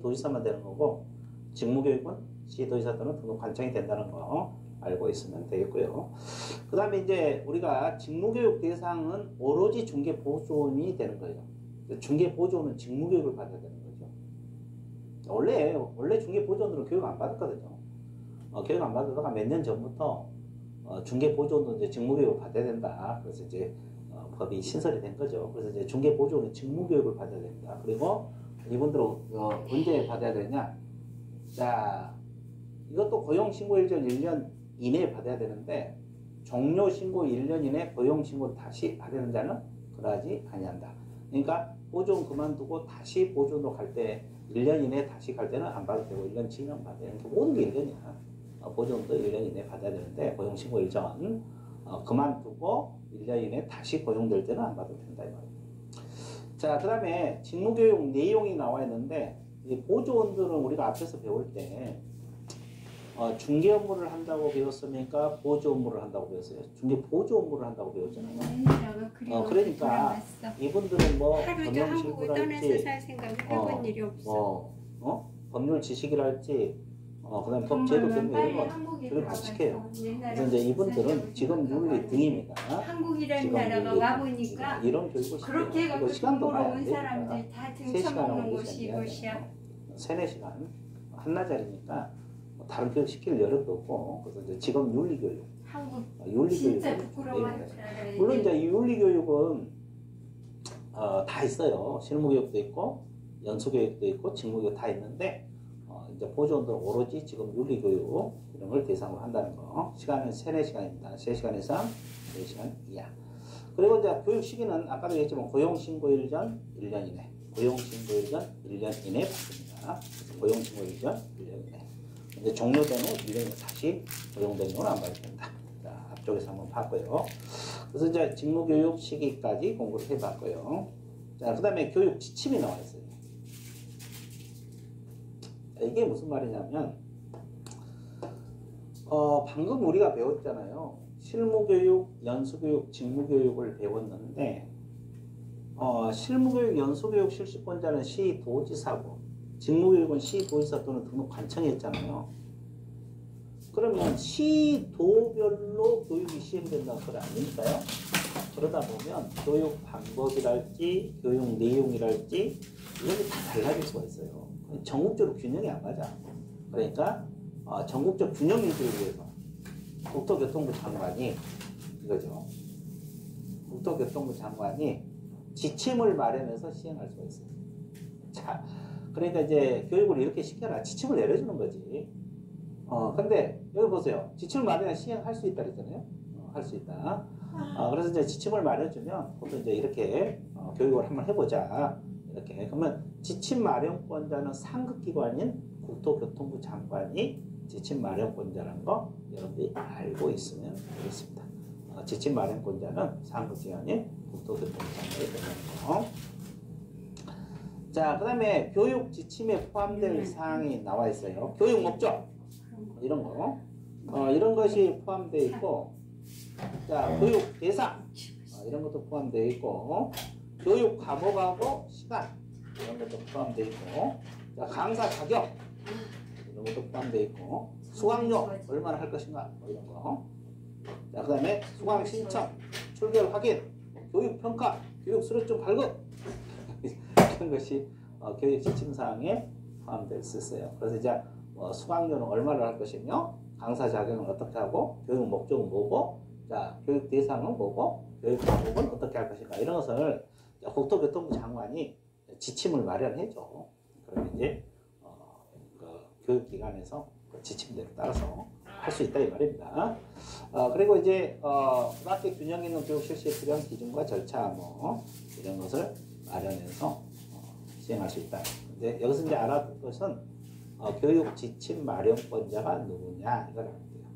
도지사만 되는 거고, 직무교육은 시도지사 또는 등록관청이 된다는 거 알고 있으면 되겠고요. 그 다음에 이제 우리가 직무교육 대상은 오로지 중개보조원이 되는 거예요. 중개보조원은 직무교육을 받아야 되는 거죠. 원래 중개보조원으로 교육 안 받았거든요. 교육 안 받다가 몇 년 전부터 중개보조원도 이제 직무교육을 받아야 된다. 그래서 이제 법이 신설이 된 거죠. 그래서 이제 중개보조원은 직무교육을 받아야 됩니다. 그리고 이분들은 언제 받아야 되냐? 자, 이것도 고용신고 일정 1년 이내에 받아야 되는데, 종료신고 1년 이내 고용신고를 다시 하려는 자는 그러하지 아니한다. 그러니까 보조원 그만두고 다시 보조원으로 갈 때 1년 이내에 다시 갈 때는 안 받아도 되고 1년 지나면 받아야 되는 게 모든 게 1년이야. 보조원도 1년 이내에 받아야 되는데, 고용신고 일정은 그만두고 1년 이내에 다시 고용될 때는 안 받아도 된다 이 말이에요. 자, 그 다음에 직무교육 내용이 나와 있는데, 이 보조원들은 우리가 앞에서 배울 때 중개 업무를 한다고 배웠습니까? 보조 업무를 한다고 배웠어요? 중개 보조 업무를 한다고 배웠잖아요. 그러니까 이분들은 뭐 하루도 한국을 떠나서 살 생각을 해본 일이 없어. 법률 지식이랄지 그 다음에 법제도 이런 거 교육을 다 시켜요. 그래서 이제 이분들은 지금 윤리 등입니다. 한국이라는 나라가 와보니까 이런 교육을 그렇게 시켜요. 시간도 많이 안 온 되니까 사람들 다 등쳐먹는 곳이 이곳이야. 3, 4시간 한나절이니까 다른 교육 시킬 여력도 없고, 그래서 이제 지금 윤리교육, 한국 윤리교육 진짜 부끄러워할 줄 알아요. 물론 이제 이 윤리교육은 다 있어요. 실무교육도 있고 연수교육도 있고 직무교육 다 있는데, 이제 보조원들은 오로지 지금 윤리교육 이런 걸 대상으로 한다는 거. 시간은 3, 4시간입니다. 3시간 이상, 4시간 이하. 그리고 이제 교육 시기는 아까도 얘기했지만 고용신고일 전 1년 이내, 고용신고일 전 1년 이내 받습니다. 고용신고일 전 1년 이내. 근데 종료된 후 1년 이내 다시 고용된 경우는 안 받아야 된다. 자, 앞쪽에서 한번 봤고요. 그래서 이제 직무교육 시기까지 공부를 해봤고요. 자, 그 다음에 교육 지침이 나와 있어요. 이게 무슨 말이냐면, 방금 우리가 배웠잖아요. 실무교육, 연수교육, 직무교육을 배웠는데, 실무교육, 연수교육 실시권자는 시도지사고, 직무교육은 시도지사 또는 등록관청이었잖아요. 그러면 시도별로 교육이 시행된다는 건 아닐까요? 그러다 보면 교육 방법이랄지, 교육 내용이랄지, 이런 게 다 달라질 수가 있어요. 전국적으로 균형이 안 맞아. 그러니까 전국적 균형 유지를 위해서 국토교통부 장관이 이거죠. 국토교통부 장관이 지침을 마련해서 시행할 수가 있어요. 자, 그러니까 이제 교육을 이렇게 시켜라. 지침을 내려주는 거지. 근데 여기 보세요. 지침을 마련해서 시행할 수 있다 그랬잖아요. 할 수 있다. 그래서 이제 지침을 마련해주면 보통 이제 이렇게 교육을 한번 해보자. 이렇게. 그러면 지침 마련권자는 상급기관인 국토교통부 장관이 지침 마련권자라는 거 여러분들이 알고 있으면 되겠습니다. 지침 마련권자는 상급기관인 국토교통부 장관이 된다는 거. 자, 그 다음에 교육 지침에 포함될 사항이 나와 있어요. 교육 목적 이런 거, 이런 것이 포함되어 있고, 자, 교육 대상 이런 것도 포함되어 있고, 교육 과목하고 시간 이런 것도 포함되어 있고, 자, 강사 자격 이런 것도 포함되어 있고, 수강료 얼마나 할 것인가 뭐 이런 거. 자, 그 다음에 수강 신청, 출결 확인, 교육 평가, 교육 수료증 발급 이런 것이 교육 지침 사항에 포함될 수 있어요. 그래서 이제 수강료는 얼마를 할 것이며, 강사 자격은 어떻게 하고, 교육 목적은 뭐고, 자, 교육 대상은 뭐고, 교육 과목은 어떻게 할 것인가 이런 것을 국토교통부 장관이 지침을 마련해줘. 그러면 이제 그 교육기관에서 그 지침대로 따라서 할 수 있다 이 말입니다. 그리고 이제 맞게 균형 있는 교육 실시에 필요한 기준과 절차 뭐 이런 것을 마련해서 시행할 수 있다. 근데 여기서 이제 알아둘 것은 교육 지침 마련권자가 누구냐 이걸 알아야 돼요.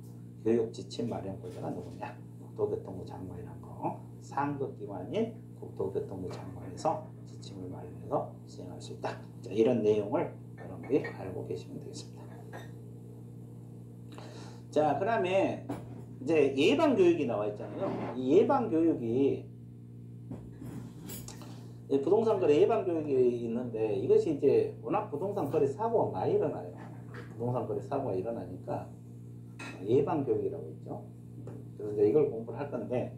교육 지침 마련권자가 누구냐? 국토교통부 장관이라는 거. 상급기관인 국토교통부 장관에서 지침을 마련해서 시행할 수 있다. 자, 이런 내용을 여러분들이 알고 계시면 되겠습니다. 자, 그 다음에 이제 예방교육이 나와 있잖아요. 이 예방교육이 부동산 거래 예방 교육이 있는데 이것이 이제 워낙 부동산 거래 사고가 많이 일어나요. 부동산 거래 사고가 일어나니까 예방 교육이라고 있죠. 그래서 이제 이걸 공부를 할 건데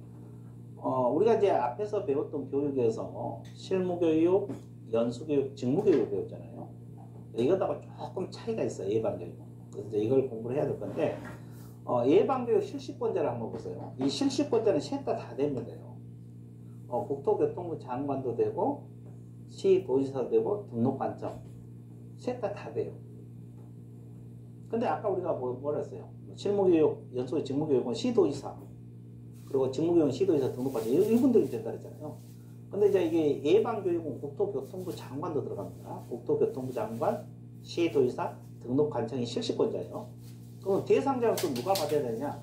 우리가 이제 앞에서 배웠던 교육에서 실무 교육, 연수 교육, 직무 교육을 배웠잖아요. 이거다가 조금 차이가 있어요. 예방 교육. 그래서 이제 이걸 공부를 해야 될 건데 예방 교육 실시권자를 한번 보세요. 이 실시권자는 셋 다 됩니다요. 국토교통부 장관도 되고 시도지사도 되고 등록관청 셋 다 돼요. 근데 아까 우리가 뭐라 했어요? 실무교육, 연수교육, 직무교육은 시도지사 그리고 직무교육은 시도지사 등록관청 이분들이 된다 그랬잖아요. 근데 이제 이게 예방교육은 국토교통부 장관도 들어갑니다. 국토교통부 장관, 시도지사, 등록관청이 실시권자예요. 그럼 대상자는 또 누가 받아야 되냐?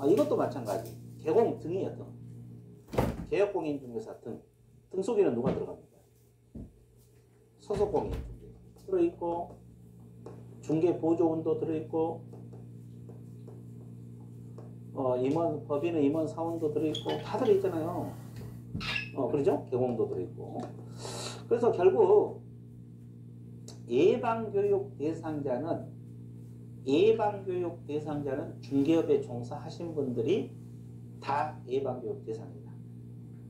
이것도 마찬가지. 개공 등이에요, 등. 개혁공인중개사 등. 등 속에는 누가 들어갑니까? 소속공인중개사 들어있고, 중개보조원도 들어있고, 법인의 임원 사원도 들어있고, 다 들어있잖아요. 그러죠? 개공도 들어있고. 그래서 결국, 예방교육 대상자는 중개업에 종사하신 분들이 다 예방교육 대상입니다.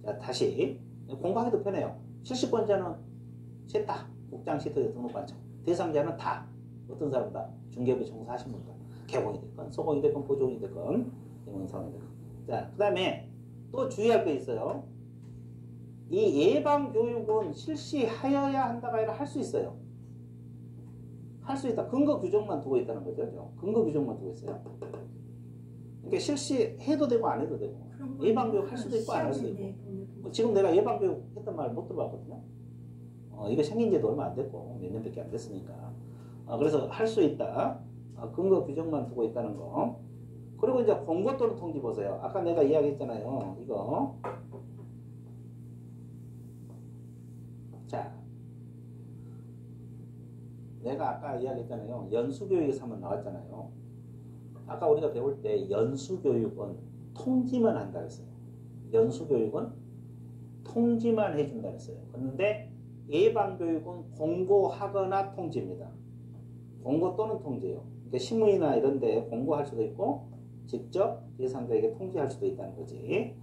자, 다시 공부하기도 편해요. 실시권자는 셋 다 국장, 시도지사, 등록관청. 대상자는 다 어떤 사람 다 중개업에 종사하신 분들. 개공이 됐건 소공이 됐건 보조원이 됐건 임원사원이 됐건. 자, 그 다음에 또 주의할 게 있어요. 이 예방교육은 실시하여야 한다가 아니라 할 수 있어요. 할 수 있다. 근거 규정만 두고 있다는 거죠. 근거 규정만 두고 있어요. 그러니까 실시해도 되고 안 해도 되고 예방교육 할 수도 있고 안 할 수도 있고 지금 내가 예방교육 했던 말 못 들어봤거든요. 이거 생긴 지도 얼마 안 됐고 몇 년밖에 안 됐으니까 그래서 할 수 있다. 근거 규정만 두고 있다는 거. 그리고 이제 공고 또는 통지 보세요. 아까 내가 이야기했잖아요. 이거 자 내가 아까 이야기했잖아요. 연수교육에서 한번 나왔잖아요. 아까 우리가 배울 때 연수교육은 통지만 한다 그랬어요. 연수교육은 통지만 해준다 그랬어요. 그런데 예방교육은 공고하거나 통지입니다. 공고 또는 통지예요. 그러니까 신문이나 이런 데 공고할 수도 있고 직접 대상자에게 통지할 수도 있다는 거지.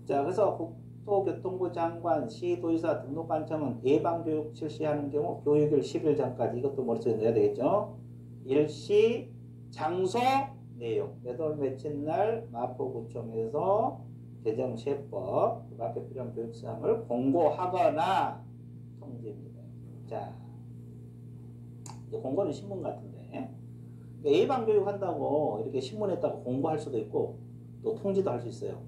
자, 그래서 국토교통부 장관, 시도지사, 등록관청은 예방교육 실시하는 경우 교육일 10일 전까지 이것도 머릿속에 넣어야 되겠죠. 일시, 장소, 내용 몇 월 며칠 날 마포구청에서 개정시법 그 앞에 필요한 교육사항을 공고하거나 통지입니다. 자, 공고는 신문 같은데 그러니까 예방교육 한다고 이렇게 신문에다가 공고할 수도 있고 또 통지도 할 수 있어요.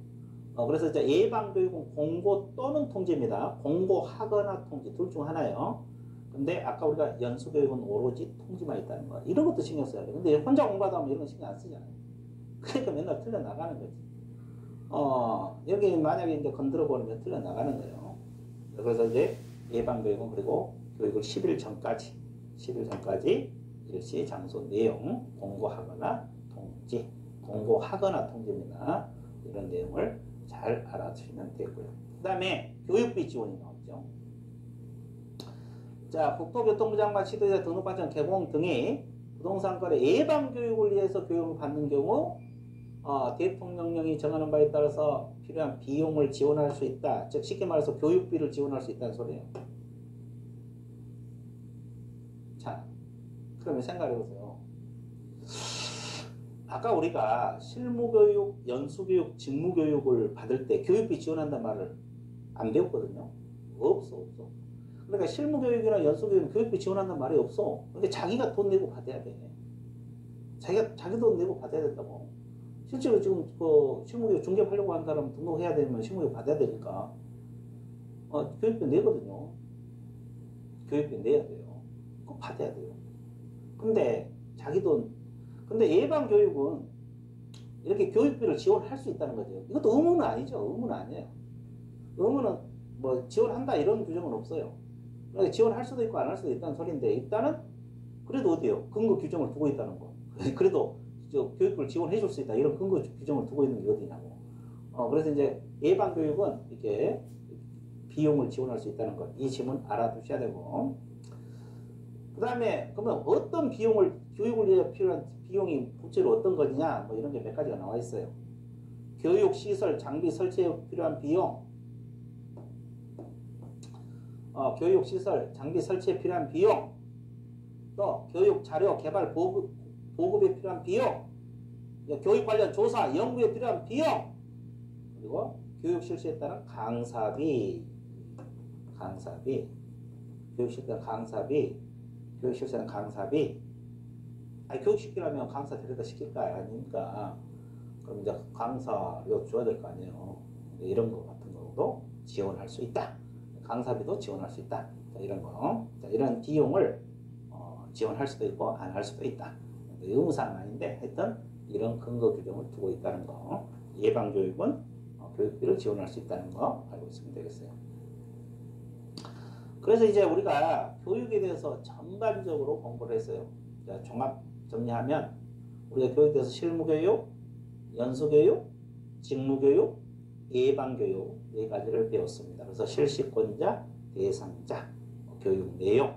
그래서 이제 예방교육은 공고 또는 통지입니다. 공고하거나 통지 둘 중 하나예요. 근데 아까 우리가 연수교육은 오로지 통지만 있다는 거. 이런 것도 신경 써야 돼. 근데 혼자 공부하다 보면 이런 거 신경 안 쓰잖아요. 그러니까 맨날 틀려나가는 거지. 여기 만약에 이제 건드려 버리면 틀려나가는 거예요. 그래서 이제 예방교육은 그리고 교육을 10일 전까지 일시, 장소, 내용 공고하거나 통지, 공고하거나 통지입니다. 이런 내용을 잘 알아두시면 되고요. 그 다음에 교육비 지원이 나왔죠. 자, 국토교통부 장관, 시도지사, 등록관청, 개공 등이 부동산 거래 예방교육을 위해서 교육을 받는 경우 대통령령이 정하는 바에 따라서 필요한 비용을 지원할 수 있다. 즉 쉽게 말해서 교육비를 지원할 수 있다는 소리예요. 자, 그러면 생각해보세요. 아까 우리가 실무교육, 연수교육, 직무교육을 받을 때 교육비 지원한다는 말을 안 배웠거든요. 없어. 그러니까 실무교육이나 연수교육은 교육비 지원한다는 말이 없어. 근데 자기가 돈 내고 받아야 돼. 자기 돈 내고 받아야 된다고. 실제로 지금 그 실무교육 중개하려고 하는 사람 등록해야 되면 실무교육 받아야 되니까 교육비 내거든요. 교육비 내야 돼요. 꼭 받아야 돼요. 근데 자기 돈 근데 예방교육은 이렇게 교육비를 지원할 수 있다는 거죠. 이것도 의무는 아니죠. 의무는 아니에요. 의무는 뭐 지원한다 이런 규정은 없어요. 그러니까 지원할 수도 있고 안 할 수도 있다는 소리인데 일단은 그래도 어때요? 근거 규정을 두고 있다는 거. 그래도 교육비를 지원해 줄 수 있다 이런 근거 규정을 두고 있는 게 어디냐고. 그래서 이제 예방교육은 이렇게 비용을 지원할 수 있다는 것. 이 지문 알아두셔야 되고. 그 다음에 그러면 어떤 비용을 교육을 위해 필요한 비용이 국제로 어떤 거냐 뭐 이런 게 몇 가지가 나와 있어요. 교육 시설 장비 설치에 필요한 비용, 교육 시설 장비 설치에 필요한 비용, 또 교육 자료 개발 보급에 필요한 비용, 교육 관련 조사 연구에 필요한 비용, 그리고 교육 실시에 따른 강사비, 교육 실시에 따른 강사비, 교육 실시에 따른 강사비. 아니 교육 시키려면 강사 데려다 시킬까 아닙니까? 그럼 이제 강사료 줘야 될 거 아니에요. 이런 거 같은 경우도 지원할 수 있다. 강사비도 지원할 수 있다. 자, 이런 거, 자, 이런 비용을 지원할 수도 있고 안 할 수도 있다. 의무사항은 아닌데 하여튼 이런 근거 규정을 두고 있다는 거. 예방교육은 교육비를 지원할 수 있다는 거 알고 있으면 되겠어요. 그래서 이제 우리가 교육에 대해서 전반적으로 공부를 했어요. 자, 종합 정리하면 우리가 교육에 대해서 실무교육, 연수교육, 직무교육, 예방교육 네 가지를 배웠습니다. 그래서 실시권자, 대상자, 교육 내용,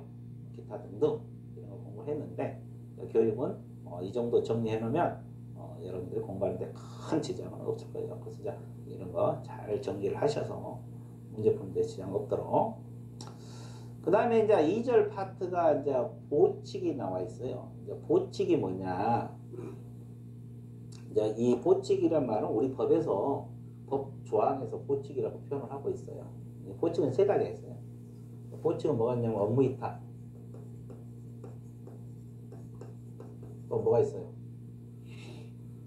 기타 등등 이런 거 공부했는데 교육은 이 정도 정리해 놓으면 여러분들이 공부하는데 큰 지장은 없을 거예요. 그래서 이제 이런 거 잘 정리를 하셔서 문제 푸는데 지장 없도록. 그 다음에 이제 2절 파트가 이제 보칙이 나와 있어요. 이제 보칙이 뭐냐? 이제 이 보칙이란 말은 우리 법에서 법 조항에서 보칙이라고 표현을 하고 있어요. 보칙은 세 가지가 있어요. 보칙은 뭐가 있냐면 업무위탁. 또 뭐가 있어요?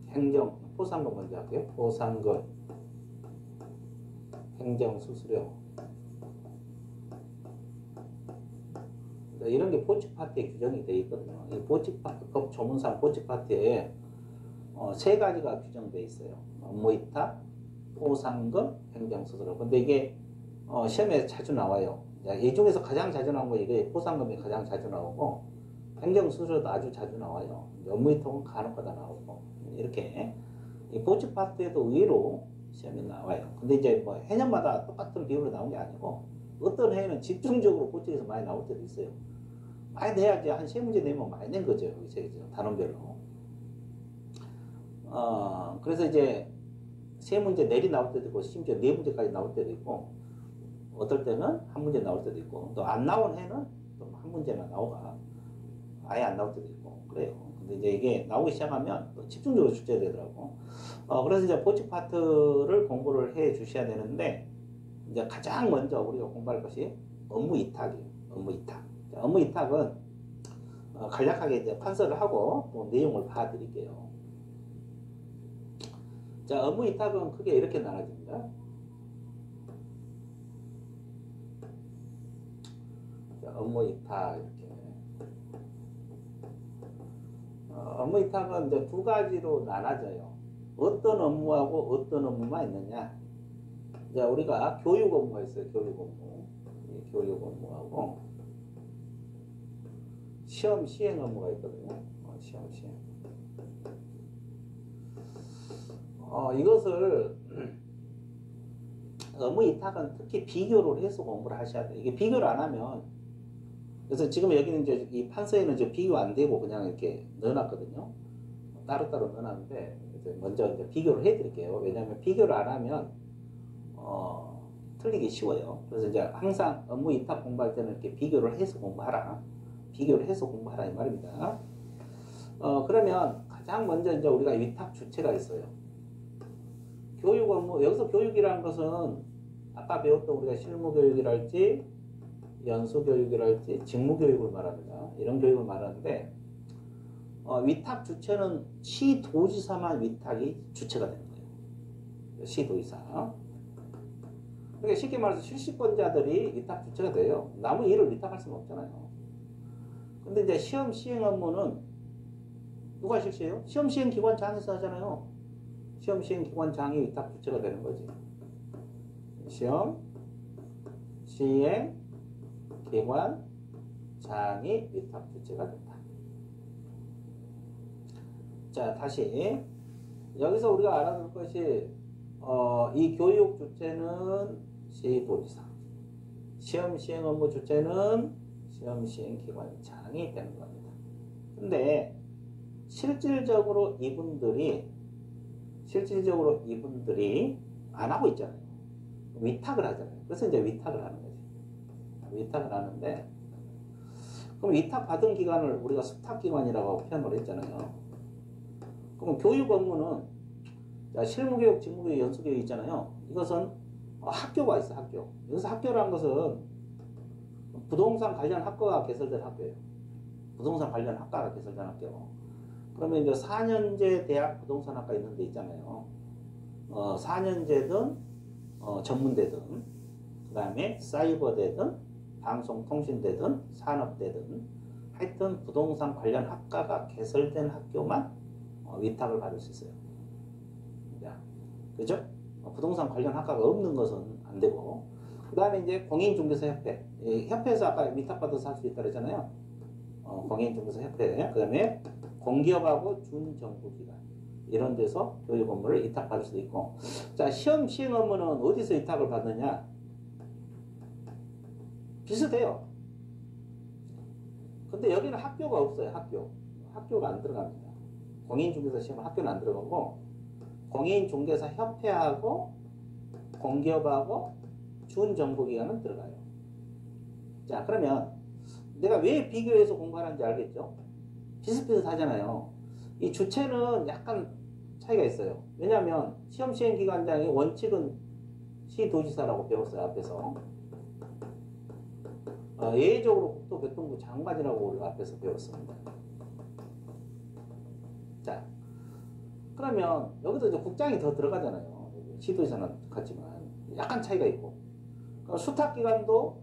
행정, 포상금 먼저 할게요. 포상금, 행정수수료. 이런 게 보칙 파트에 규정이 되어 있거든요. 이 보칙 파트, 법 조문상 보칙 파트에 세 가지가 규정되어 있어요. 업무위탁, 포상금, 행정수수료. 근데 이게 시험에 자주 나와요. 이 중에서 가장 자주 나온 거 이게 포상금이 가장 자주 나오고 행정수수료도 아주 자주 나와요. 업무위탁은 간혹가다 나오고 이렇게 이 보칙 파트에도 의외로 시험에 나와요. 근데 이제 뭐 해년마다 똑같은 비율로 나온 게 아니고 어떤 해에는 집중적으로 보칙에서 많이 나올 때도 있어요. 많이 내야지 한 세 문제 내면 많이 낸 거죠. 단원별로. 그래서 이제 세 문제 내리 나올 때도 있고 심지어 네 문제까지 나올 때도 있고 어떨 때는 한 문제 나올 때도 있고 또 안 나온 해는 또 한 문제만 나오가 아예 안 나올 때도 있고 그래요. 근데 이제 이게 나오기 시작하면 또 집중적으로 출제해야 되더라고. 그래서 이제 보칙 파트를 공부를 해 주셔야 되는데 이제 가장 먼저 우리가 공부할 것이 업무위탁이에요. 업무위탁. 자, 업무위탁은 간략하게 이제 판서를 하고 또 내용을 봐드릴게요. 자, 업무위탁은 크게 이렇게 나눠집니다. 자, 업무위탁 이렇게. 업무위탁은 이제 두 가지로 나눠져요. 어떤 업무하고 어떤 업무만 있느냐. 자, 우리가 교육 업무가 있어요. 교육 업무. 교육 업무하고 시험 시행 업무가 있거든요. 시험 시행. 이것을 업무위탁은 특히 비교를 해서 공부를 하셔야 돼요. 이게 비교를 안 하면 그래서 지금 여기는 이제 이 판서에는 이제 비교 안 되고 그냥 이렇게 넣어놨거든요. 따로따로 넣어놨는데 이제 먼저 이제 비교를 해드릴게요. 왜냐하면 비교를 안 하면 틀리기 쉬워요. 그래서 이제 항상 업무위탁 공부할 때는 이렇게 비교를 해서 공부하라. 비교를 해서 공부하라 이 말입니다. 그러면 가장 먼저 이제 우리가 위탁 주체가 있어요. 교육 업무, 여기서 교육이라는 것은 아까 배웠던 우리가 실무교육이랄지 연수교육이랄지 직무교육을 말합니다. 이런 교육을 말하는데 위탁 주체는 시도지사만 위탁이 주체가 되는 거예요. 시도지사. 그러니까 쉽게 말해서 실시권자들이 위탁 주체가 돼요. 남의 일을 위탁할 수는 없잖아요. 근데 이제 시험 시행 업무는 누가 실시해요? 시험 시행 기관장에서 하잖아요. 시험 시행 기관장이 위탁 주체가 되는 거지. 시험 시행 기관장이 위탁 주체가 된다. 자, 다시 여기서 우리가 알아둘 것이 이 교육 주체는 시도지사. 시험 시행 업무 주체는 시험 시행 기관장이 되는 겁니다. 근데 실질적으로 이분들이 안 하고 있잖아요. 위탁을 하잖아요. 그래서 이제 위탁을 하는 거지. 위탁을 하는데, 그럼 위탁 받은 기관을 우리가 수탁기관이라고 표현을 했잖아요. 그럼 교육 업무는, 자, 실무교육, 직무교육, 연수교육 있잖아요. 이것은 학교가 있어, 학교. 여기서 학교라는 것은 부동산 관련 학과가 개설된 학교예요. 부동산 관련 학과가 개설된 학교. 그러면 이제 4년제 대학 부동산학과 있는 데 있잖아요. 4년제든 전문대든, 그 다음에 사이버대든 방송통신대든 산업대든, 하여튼 부동산 관련 학과가 개설된 학교만 위탁을 받을 수 있어요. 그죠? 부동산 관련 학과가 없는 것은 안 되고, 그 다음에 이제 공인중개사협회, 협회에서 아까 위탁받아서 할 수 있다 그랬잖아요. 공인중개사협회, 그 다음에 공기업하고 준정부기관, 이런 데서 교육 업무를 위탁받을 수도 있고. 자, 시험 시행 업무는 어디서 위탁을 받느냐? 비슷해요. 근데 여기는 학교가 없어요. 학교가 안 들어갑니다. 공인중개사 시험은 학교는 안 들어가고, 공인중개사 협회하고 공기업하고 준정부기관은 들어가요. 자, 그러면 내가 왜 비교해서 공부하는지 알겠죠? 비슷비슷하잖아요. 이 주체는 약간 차이가 있어요. 왜냐하면 시험 시행 기관장의 원칙은 시도지사라고 배웠어요. 앞에서 예외적으로 국토교통부 장관이라고 우리가 앞에서 배웠습니다. 자, 그러면 여기도 이제 국장이 더 들어가잖아요. 시도지사는 같지만 약간 차이가 있고, 수탁기관도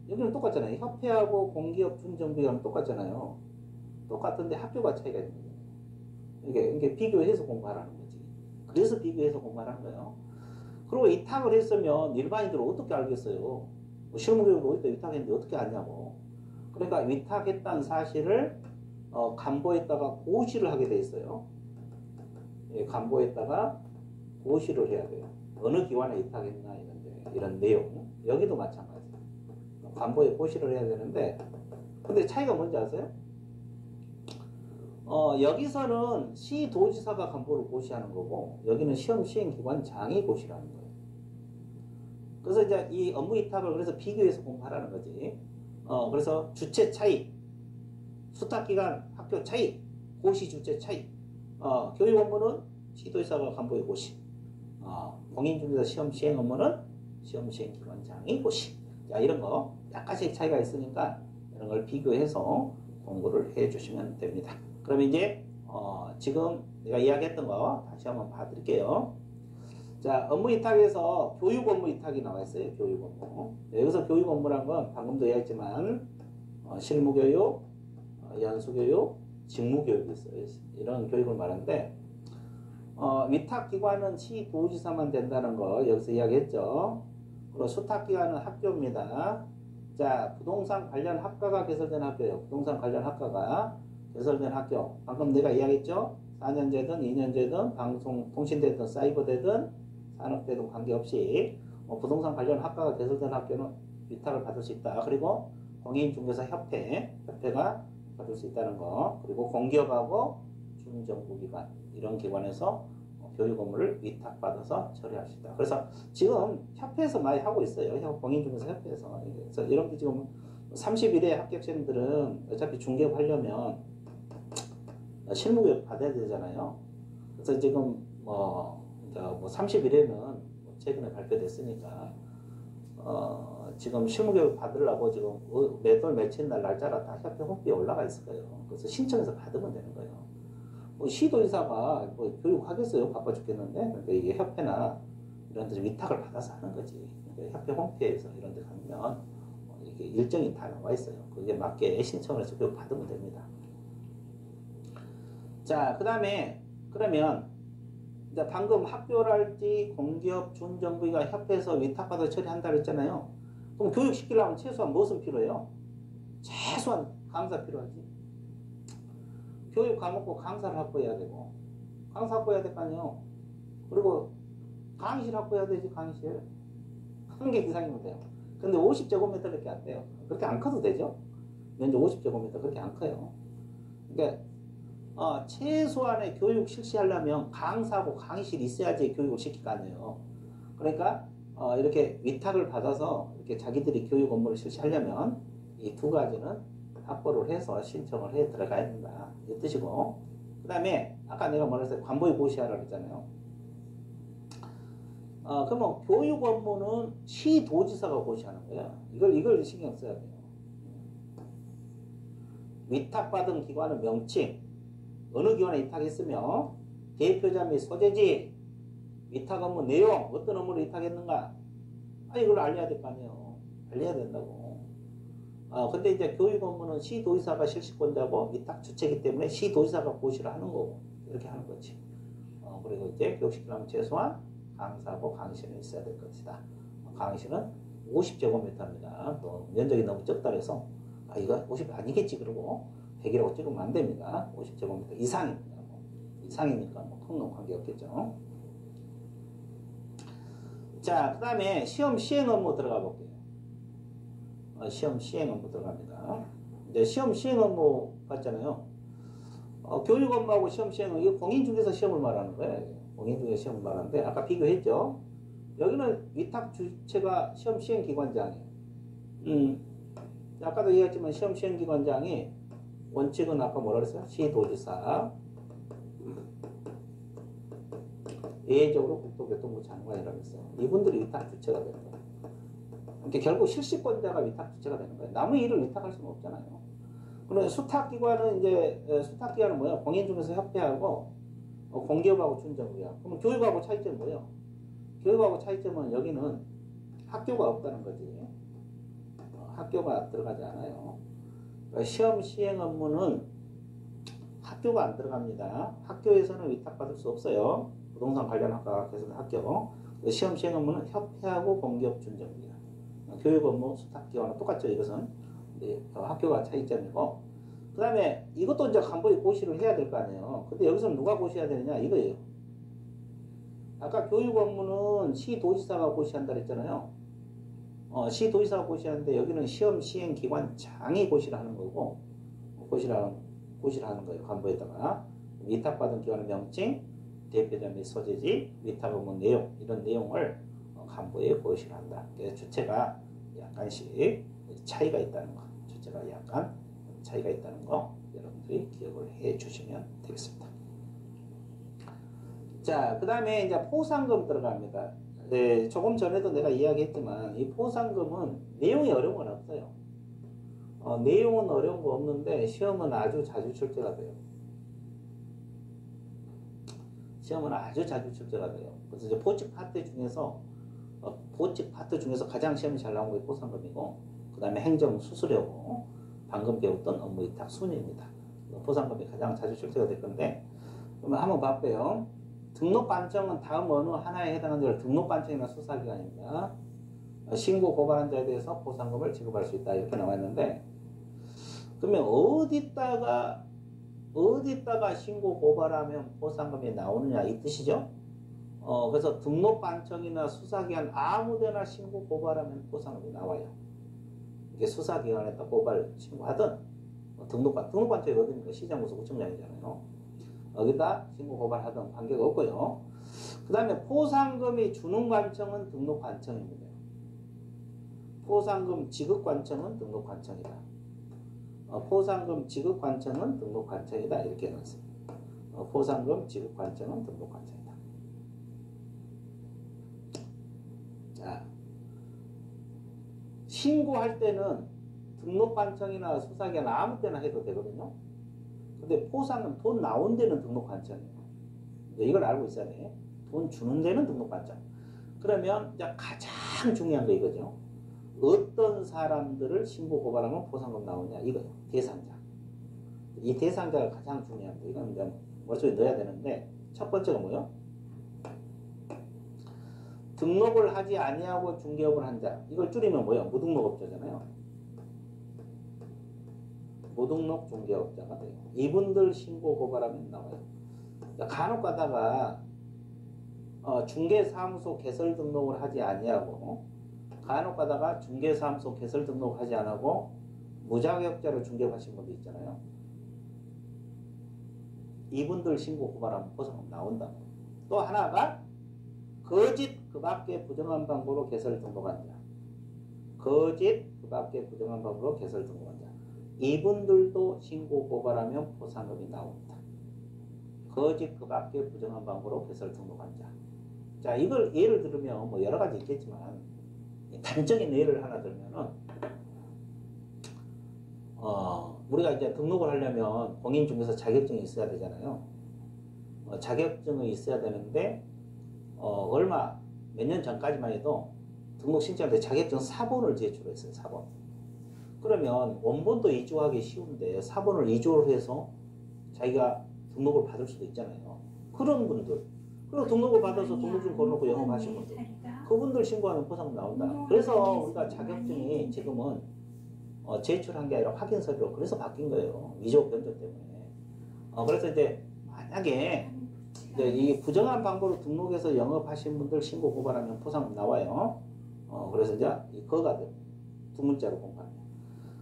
여기는 똑같잖아요. 협회하고 공기업 준정부기관은 똑같잖아요. 똑같은데 학교가 차이가 있는 거예요. 이게 비교해서 공부하라는 거지. 그래서 비교해서 공부하라는 거예요. 그리고 위탁을 했으면 일반인들은 어떻게 알겠어요? 뭐 실무교육을 어디다 위탁했는데 어떻게 아냐고. 그러니까 위탁했다는 사실을 간보에다가 고시를 하게 돼 있어요. 간보에다가 고시를 해야 돼요. 어느 기관에 위탁했나 이런 내용. 여기도 마찬가지예요. 간보에 고시를 해야 되는데, 근데 차이가 뭔지 아세요? 여기서는 시도지사가 간보를 고시하는 거고, 여기는 시험 시행기관장이 고시를 하는 거예요. 그래서 이제 이 업무 위탁을 그래서 비교해서 공부하라는 거지. 그래서 주체 차이, 수탁기관 학교 차이, 고시 주체 차이. 교육 업무는 시도지사가 간보에 고시. 공인중개사 시험 시행 업무는 시험 시행기관장이 고시. 자, 이런 거 약간씩 차이가 있으니까 이런 걸 비교해서 공부를 해 주시면 됩니다. 그럼 이제 지금 내가 이야기했던 거 다시 한번 봐드릴게요. 자, 업무 위탁에서 교육 업무 위탁이 나와 있어요. 교육 업무. 여기서 교육 업무란 건 방금도 이야기했지만 실무교육, 연수교육, 직무교육이 있어요. 이런 교육을 말하는데, 위탁기관은 시도지사만 된다는 거 여기서 이야기했죠. 그리고 수탁기관은 학교입니다. 자, 부동산 관련 학과가 개설된 학교예요. 부동산 관련 학과가 개설된 학교. 방금 내가 이야기했죠. 4년제든 2년제든 방송통신대든 사이버대든 산업대든 관계없이 부동산 관련 학과가 개설된 학교는 위탁을 받을 수 있다. 그리고 공인중개사 협회가 받을 수 있다는 거. 그리고 공기업하고 준정부기관, 이런 기관에서 교육 업무를 위탁받아서 처리할 수 있다. 그래서 지금 협회에서 많이 하고 있어요. 공인중개사 협회에서. 그래서 이런 게 지금 31회 합격생들은 어차피 중개업 하려면 실무교육 받아야 되잖아요. 그래서 지금 31회는 최근에 발표됐으니까 지금 실무교육 받으려고 지금 몇 월 며칠 날 날짜가 다 협회 홈페이지에 올라가 있을 거예요. 그래서 신청해서 받으면 되는 거예요. 시도지사가 교육하겠어요? 바빠 죽겠는데. 그러니까 이게 협회나 이런 데서 위탁을 받아서 하는 거지. 그러니까 협회 홈페이지에서 이런 데 가면 이게 일정이 다 나와 있어요. 그게 맞게 신청을 해서 교육 받으면 됩니다. 자, 그 다음에 그러면 이제 방금 학교랄지 공기업 준정부기관 협회에서 위탁받아 처리한다 그랬잖아요. 그럼 교육시키려면 최소한 무엇은 필요해요? 최소한 강사 필요하지. 교육 과목고 강사를 확보해야 되고, 강사 확보해야 될 거 아니에요. 그리고 강의실 확보해야 되지. 강의실 한 개 이상이면 돼요. 근데 50제곱미터밖에 안 돼요. 그렇게 안 커도 되죠. 면적 50제곱미터 그렇게 안 커요. 그러니까 최소한의 교육 실시하려면 강사하고 강의실이 있어야지 교육을 시킬 거 아니에요. 그러니까 이렇게 위탁을 받아서 이렇게 자기들이 교육 업무를 실시하려면 이 두 가지는 확보를 해서 신청을 해 들어가야 된다. 이 뜻이고, 그 다음에 아까 내가 말했어요. 관보에 고시하라고 했잖아요. 그러면 교육 업무는 시도지사가 고시하는 거예요. 이걸 신경 써야 돼요. 위탁받은 기관의 명칭, 어느 기관에 위탁했으며 대표자 및 소재지, 위탁 업무 내용, 어떤 업무를 위탁했는가, 이걸 알려야 될 거 아니에요. 알려야 된다고. 근데 이제 교육 업무는 시도지사가 실시권자고 위탁 주체이기 때문에 시도지사가 고시를 하는 거고, 이렇게 하는 거지. 그리고 이제 교육시키려면 최소한 강사하고 강의실은 있어야 될 것이다. 강의실은 50제곱미터입니다. 또 면적이 너무 적다 그래서 이거 50 아니겠지 그러고 100이라고 찍으면 안 됩니다. 50제곱미터 이상입니다. 이상이니까 큰 관계 없겠죠. 자, 그 다음에 시험 시행 업무 들어가 볼게요. 시험 시행 업무 들어갑니다. 이제 시험 시행 업무 봤잖아요. 교육 업무하고 시험 시행은 이거 공인중개사 시험을 말하는 거예요. 공인중개사 시험을 말하는데 아까 비교했죠. 여기는 위탁 주체가 시험 시행 기관장이에요. 아까도 얘기했지만 시험 시행 기관장이 원칙은 아까 뭐라 그랬어요? 시도지사, 예외적으로 국토교통부 장관이라고 했어요. 이분들이 위탁 주체가 되는 거예요. 그러니까 결국 실시권자가 위탁 주체가 되는 거예요. 남의 일을 위탁할 수는 없잖아요. 그런데 수탁기관은 이제 수탁기관은 뭐야? 공인중개사 협회하고 공기업하고 준정부야. 그럼 교육하고 차이점은 뭐예요? 교육하고 차이점은 여기는 학교가 없다는 거지. 학교가 들어가지 않아요. 그러니까 시험 시행 업무는 학교가 안 들어갑니다. 학교에서는 위탁받을 수 없어요. 부동산 관련 학과에서는 학교. 시험 시행 업무는 협회하고 공기업 준정부야. 교육 업무 수탁기관은 똑같죠. 이것은 학교가 차이점이고, 그 다음에 이것도 이제 간보에 고시를 해야 될 거 아니에요. 근데 여기서는 누가 고시해야 되느냐 이거예요. 아까 교육 업무는 시도지사가 고시한다 그랬잖아요. 시도지사가 고시하는데 여기는 시험 시행 기관장이 고시를 하는 거고, 고시를 하는 거예요. 간보에다가 위탁받은 기관의 명칭, 대표자 및 소재지, 위탁 업무 내용, 이런 내용을 간보에 고시를 한다. 그래서 주체가 약간씩 차이가 있다는 거, 주체가 약간 차이가 있다는 거 여러분들이 기억을 해 주시면 되겠습니다. 자, 그 다음에 이제 포상금 들어갑니다. 네, 조금 전에도 내가 이야기했지만 이 포상금은 내용이 어려운 건 없어요. 내용은 어려운 거 없는데 시험은 아주 자주 출제가 돼요. 시험은 아주 자주 출제가 돼요. 그래서 이제 보직 파트 중에서 가장 시험이 잘 나온 게 포상금이고, 그 다음에 행정 수수료고, 방금 배웠던 업무 위탁 순위입니다. 포상금이 가장 자주 출제가 될 건데, 그러면 한번 봐볼게요. 등록 반청은 다음 어느 하나에 해당하는 등록 반청이나 수사기관입니다. 신고 고발한 자에 대해서 포상금을 지급할 수 있다 이렇게 나와 있는데, 그러면 어디다가 신고 고발하면 포상금이 나오느냐 이 뜻이죠. 그래서 등록 반청이나 수사기관 아무데나 신고 고발하면 포상금이 나와요. 이게 수사기관에다 고발 신고하든 등록 반청이 어디입니까? 시장구서 구청장이잖아요. 여기다 신고 고발하든 관계가 없고요. 그 다음에 포상금이 주는 관청은 등록 관청입니다. 포상금 지급 관청은 등록 관청이다. 포상금 지급 관청은 등록 관청이다 이렇게 해놨습니다. 포상금 지급 관청은 등록 관청이다. 자, 신고할 때는 등록 관청이나 수사기관 아무 때나 해도 되거든요. 근데 포상금 돈 나온 데는 등록 관청이에요. 이걸 알고 있어야 돼. 돈 주는 데는 등록 관청. 그러면 이제 가장 중요한 거 이거죠. 어떤 사람들을 신고 고발하면 포상금 나오냐 이거예요. 대상자. 이 대상자가 가장 중요합니다. 이건 이제 머릿속에 넣어야 되는데, 첫 번째가 뭐예요? 등록을 하지 아니하고 중개업을 한 자. 이걸 줄이면 뭐예요? 무등록업자잖아요. 무등록 중개업자가 돼요. 이분들 신고 고발하면 나와요. 간혹 가다가 중개사무소 개설 등록을 하지 아니하고 간혹 가다가 중개사무소 개설 등록하지 않고 무자격자로 중개하신 분도 있잖아요. 이분들 신고 고발하면 보상금 나온다. 또 하나가 거짓 그 밖에 부정한 방법으로 개설 등록한 자. 거짓 그 밖에 부정한 방법으로 개설 등록한 자. 이분들도 신고 고발하면 보상금이 나온다. 거짓 그 밖에 부정한 방법으로 개설 등록한 자. 자, 이걸 예를 들으면 뭐 여러 가지 있겠지만 단적인 예를 하나 들면은 우리가 이제 등록을 하려면 공인중개사 자격증이 있어야 되잖아요. 자격증이 있어야 되는데 얼마 몇 년 전까지만 해도 등록 신청할 때 자격증 사본을 제출했어요. 사본. 그러면 원본도 이주하기 쉬운데 사본을 이주를 해서 자기가 등록을 받을 수도 있잖아요. 그런 분들, 그리고 등록을 받아서 등록증 걸어놓고 영업하신 분들, 그분들 신고하면 보상금 나온다. 그래서 우리가 자격증이 지금은 제출한 게 아니라 확인 서류로 그래서 바뀐 거예요. 위조 변조 때문에. 그래서 이제 만약에 이제 이 부정한 방법으로 등록해서 영업하신 분들 신고 고발하면 보상금 나와요. 그래서 이제 그거가 두 문자로 공부합니다.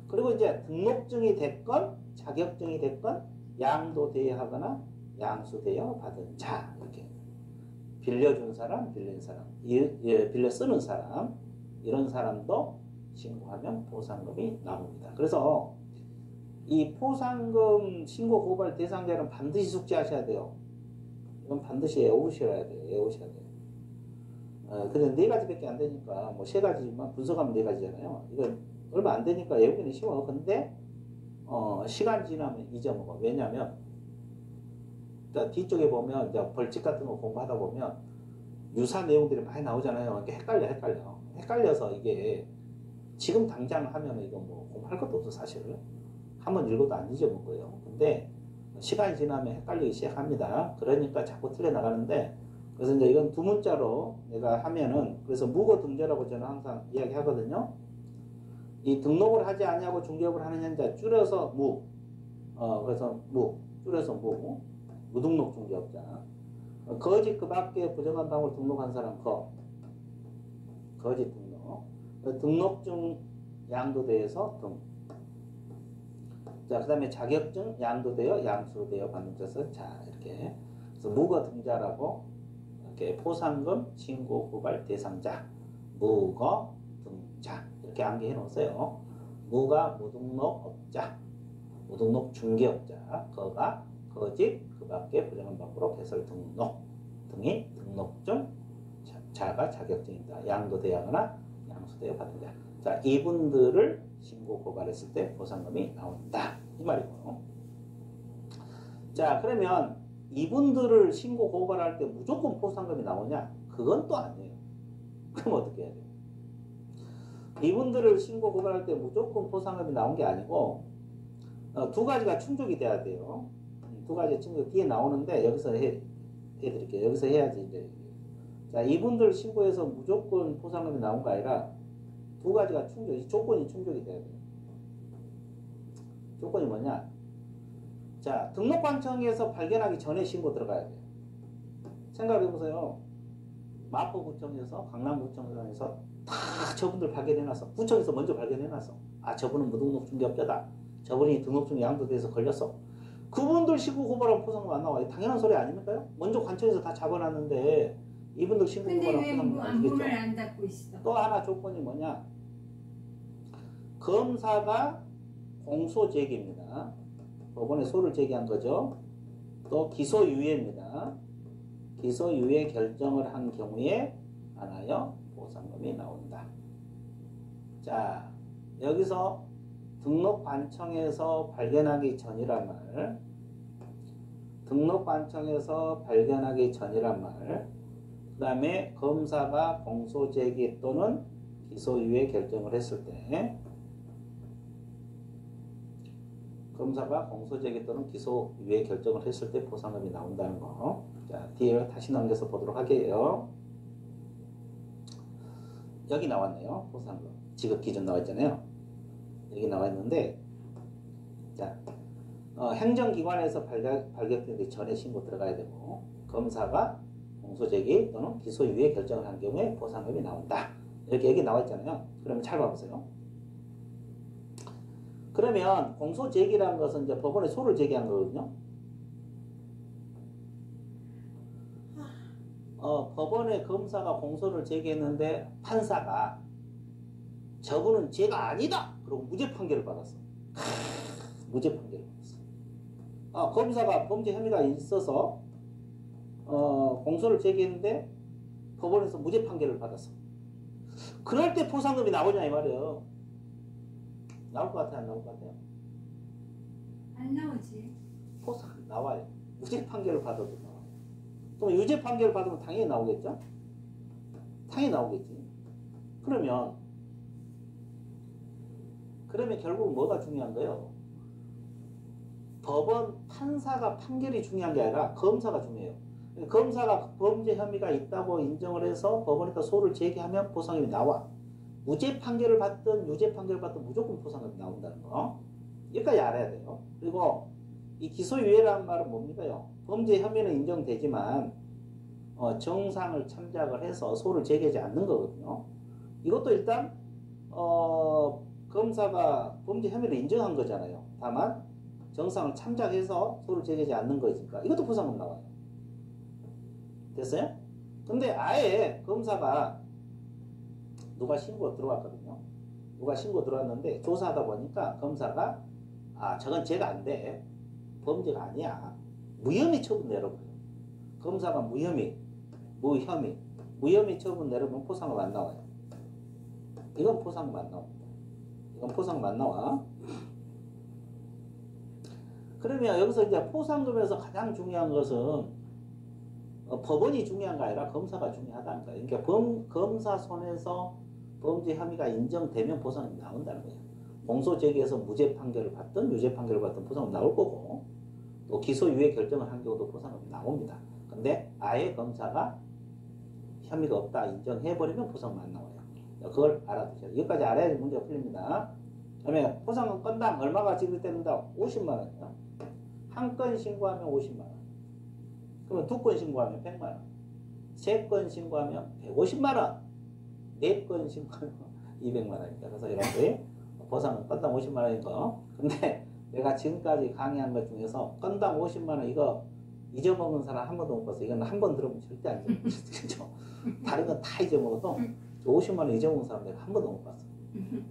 그리고 이제 등록증이 됐건 자격증이 됐건 양도대여하거나 양수대여 받은 자, 이렇게 빌려준 사람, 빌린 사람, 빌려 쓰는 사람, 이런 사람도 신고하면 보상금이 나옵니다. 그래서 이 포상금 신고 고발 대상자는 반드시 숙지하셔야 돼요. 이건 반드시 외우셔야 돼요. 외우셔야 돼요. 근데 네 가지밖에 안 되니까 뭐 세 가지만 분석하면 네 가지잖아요. 이건 얼마 안 되니까 외우기는 쉬워. 근데 시간 지나면 잊어먹어. 왜냐면 뒤쪽에 보면 이제 벌칙 같은 거 공부하다 보면 유사 내용들이 많이 나오잖아요. 이게 헷갈려서 이게 지금 당장 하면 이거 뭐 공부할 것도 없어 사실. 한번 읽어도 안 잊어먹어요. 근데 시간이 지나면 헷갈리기 시작합니다. 그러니까 자꾸 틀려 나가는데, 그래서 이제 이건 두 문자로 내가 하면은, 그래서 무거 등재라고 저는 항상 이야기하거든요. 이 등록을 하지 않냐고 중개업을 하는 현자 줄여서 무, 그래서 줄여서 무등록 중개업자. 거짓 그 밖에 부정한 방법을 등록한 사람 거짓 등록. 등록증 양도대에서 등. 자, 그 다음에 자격증 양도되어 양수되어 받는 자서 자, 이렇게. 그래서 무거 등자라고 이렇게 포상금 신고 고발 대상자 무거 등자 이렇게 암기해 놓으세요. 무가 무등록업자, 무등록 중개업자, 거가 거짓 그 밖에 부정한 방법으로 개설 등록 등이 등록증, 자가 자격증이다. 양도되거나 양수되어 받은 자. 자, 이분들을 신고 고발했을 때 보상금이 나온다. 이 말이고. 자, 그러면 이분들을 신고 고발할 때 무조건 보상금이 나오냐? 그건 또 아니에요. 그럼 어떻게 해야 돼요? 이분들을 신고 고발할 때 무조건 보상금이 나온 게 아니고 두 가지가 충족이 돼야 돼요. 두 가지 충족 뒤에 나오는데 여기서 해드릴게요. 여기서 해야지 이제. 자, 이분들 신고해서 무조건 보상금이 나온 거 아니라 두 가지가 조건이 충족이 돼야 돼요. 조건이 뭐냐? 자, 등록관청에서 발견하기 전에 신고 들어가야 돼요. 생각해보세요. 마포구청에서, 강남구청에서 다 저분들 발견해놨어. 구청에서 먼저 발견해놨어. 아, 저분은 무등록 중개업자다. 저분이 등록증 양도돼서 걸렸어. 그분들 신고 고발하면 보상금 안 나와요. 당연한 소리 아닙니까요? 먼저 관청에서 다 잡아놨는데 이분들 신고 고발하면 보상금 안 되겠죠. 문을 안 닫고 있어? 또 하나 조건이 뭐냐? 검사가 공소 제기입니다. 법원에 소를 제기한 거죠. 또 기소유예입니다. 기소유예 결정을 한 경우에 하나여 보상금이 나온다. 자, 여기서 등록관청에서 발견하기 전이란 말, 등록관청에서 발견하기 전이란 말, 그 다음에 검사가 공소제기 또는 기소유예 결정을 했을 때, 검사가 공소제기 또는 기소유예 결정을 했을 때 보상금이 나온다는 거. 자, 뒤에 다시 넘겨서 보도록 할게요. 여기 나왔네요. 보상금. 지급 기준 나와 있잖아요. 여기 나와 있는데, 자, 행정기관에서 발격되기 전에 신고 들어가야 되고, 검사가 공소제기 또는 기소유예 결정을 한 경우에 보상금이 나온다. 이렇게 여기 나와 있잖아요. 그러면 잘 봐보세요. 그러면 공소 제기라는 것은 이제 법원에 소를 제기한 거거든요. 법원에 검사가 공소를 제기했는데 판사가 저분은 죄가 아니다! 그러고 무죄 판결을 받았어. 무죄 판결을 받았어. 검사가 범죄 혐의가 있어서 공소를 제기했는데 법원에서 무죄 판결을 받았어. 그럴 때 포상금이 나오냐 이 말이에요. 나올 것 같아요? 안 나올 것 같아요? 안 나오지. 포상 나와요. 무죄 판결을 받아도 나와요. 그럼 유죄 판결을 받으면 당연히 나오겠죠? 당연히 나오겠지. 그러면 결국 뭐가 중요한 거예요? 법원 판사가 판결이 중요한 게 아니라 검사가 중요해요. 검사가 범죄 혐의가 있다고 인정을 해서 법원에다 소를 제기하면 포상금이 나와. 무죄 판결을 받든 유죄 판결을 받든 무조건 포상금이 나온다는 거. 여기까지 알아야 돼요. 그리고 이 기소유예라는 말은 뭡니까요? 범죄 혐의는 인정되지만 정상을 참작을 해서 소를 제기하지 않는 거거든요. 이것도 일단 검사가 범죄 혐의를 인정한 거잖아요. 다만 정상을 참작해서 소를 제기하지 않는 거니까 이것도 포상금 나와요. 됐어요? 근데 아예 검사가 누가 신고 들어왔거든요. 누가 신고 들어왔는데 조사하다 보니까 검사가 저건 죄가 안 돼. 범죄가 아니야. 무혐의 처분 내려버려요. 검사가 무혐의 처분 내려보면 포상금 안 나와요. 이건 포상금 안 나옵니다. 이건 포상금 안 나와. 그러면 여기서 이제 포상금에서 가장 중요한 것은 법원이 중요한 거 아니라 검사가 중요하다는 거예요. 그러니까 검사 손에서 범죄 혐의가 인정되면 포상금이 나온다는 거예요. 공소 제기해서 무죄 판결을 받든 유죄 판결을 받든 포상금 나올 거고 또 기소유예 결정을 한 경우도 포상금이 나옵니다. 근데 아예 검사가 혐의가 없다 인정해버리면 포상금 안 나와요. 그걸 알아두세요. 여기까지 알아야지 문제가 풀립니다. 그러면 포상금 건당 얼마가 지급된다? 50만 원이요. 한 건 신고하면 50만 원. 그러면 두 건 신고하면 100만 원. 세 건 신고하면 150만 원. 네 건 신고하면 200만 원입니다. 그래서 여러분들이 보상은 건당 50만 원인 거. 근데 내가 지금까지 강의한 것 중에서 건당 50만 원 이거 잊어먹은 사람 한 번도 못 봤어요. 이건 한 번 들으면 절대 안 잊어먹어요. 그렇죠? 다른 건 다 잊어먹어도 50만 원 잊어먹은 사람 내가 한 번도 못 봤어요.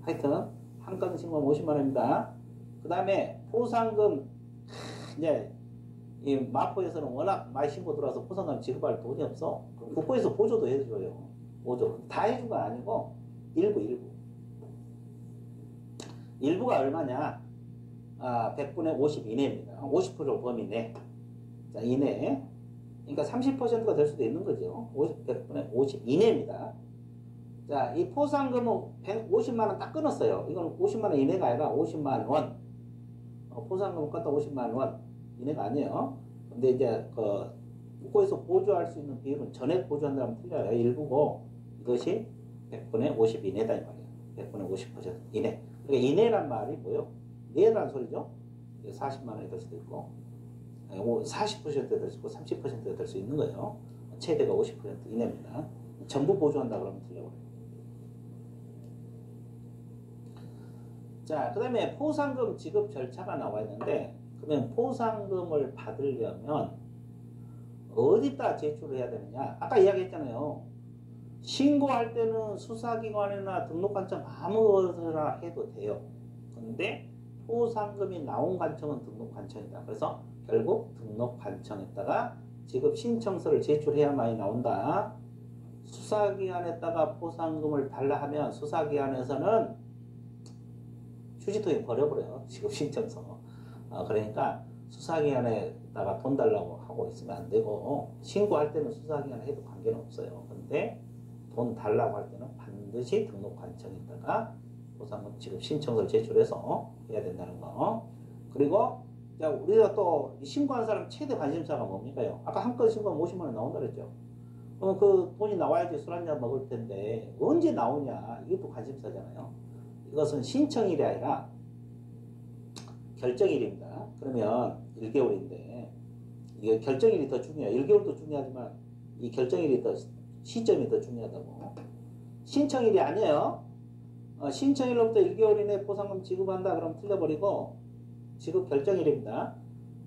하여튼 한 건 신고하면 50만 원입니다. 그 다음에 포상금 이제 이 마포에서는 워낙 많이 신고 들어와서 포상금 지급할 돈이 없어. 그럼 국고에서 보조도 해줘요. 보조. 다 해준 건 아니고 일부가 얼마냐? 100분의 50 이내입니다. 50% 범위 내. 자, 이내. 그러니까 30%가 될 수도 있는 거죠. 100분의 50 이내입니다. 자, 이 포상금은 150만 원 딱 끊었어요. 이건 50만 원 이내가 아니라 50만 원. 포상금은 껐다 50만 원 이내가 아니에요. 근데 이제 국고에서 보조할 수 있는 비율은 전액 보조한다면 틀려요. 일부고 이것이 100분의 50 이내다 이 말이에요. 100분의 50% 이내. 그러니까 이내란 말이 뭐요? 내란 소리죠. 40만 원이 될 수도 있고 40%가 될 수 있고 30%가 될 수 있는 거예요. 최대가 50% 이내입니다. 전부 보조한다 그러면 틀려버려요. 자, 그 다음에 포상금 지급 절차가 나와 있는데 그러면 포상금을 받으려면 어디다 제출을 해야 되느냐? 아까 이야기했잖아요. 신고할 때는 수사기관이나 등록관청 아무거나 해도 돼요. 근데 포상금이 나온 관청은 등록관청이다. 그래서 결국 등록관청에다가 지급 신청서를 제출해야만이 나온다. 수사기관에다가 포상금을 달라 하면 수사기관에서는 휴지통에 버려버려요. 지급 신청서. 그러니까 수사기관에다가 돈 달라고 하고 있으면 안 되고 신고할 때는 수사기관에 해도 관계는 없어요. 근데 돈 달라고 할 때는 반드시 등록관청에다가 포상금 지급 신청서를 제출해서 해야 된다는 거. 그리고 자, 우리가 또 신고한 사람 최대 관심사가 뭡니까요? 아까 한 건 신고하면 50만 원 나온다 그랬죠. 그럼 그 돈이 나와야지 술 한잔 먹을 텐데 언제 나오냐? 이것도 관심사잖아요. 이것은 신청일이 아니라 결정일입니다. 그러면 1개월인데 이게 결정일이 더 중요해요. 1개월도 중요하지만 이 결정일이 더 시점이 더 중요하다고. 신청일이 아니에요. 신청일로부터 1개월 이내 보상금 지급한다 그러면 틀려버리고 지급 결정일입니다.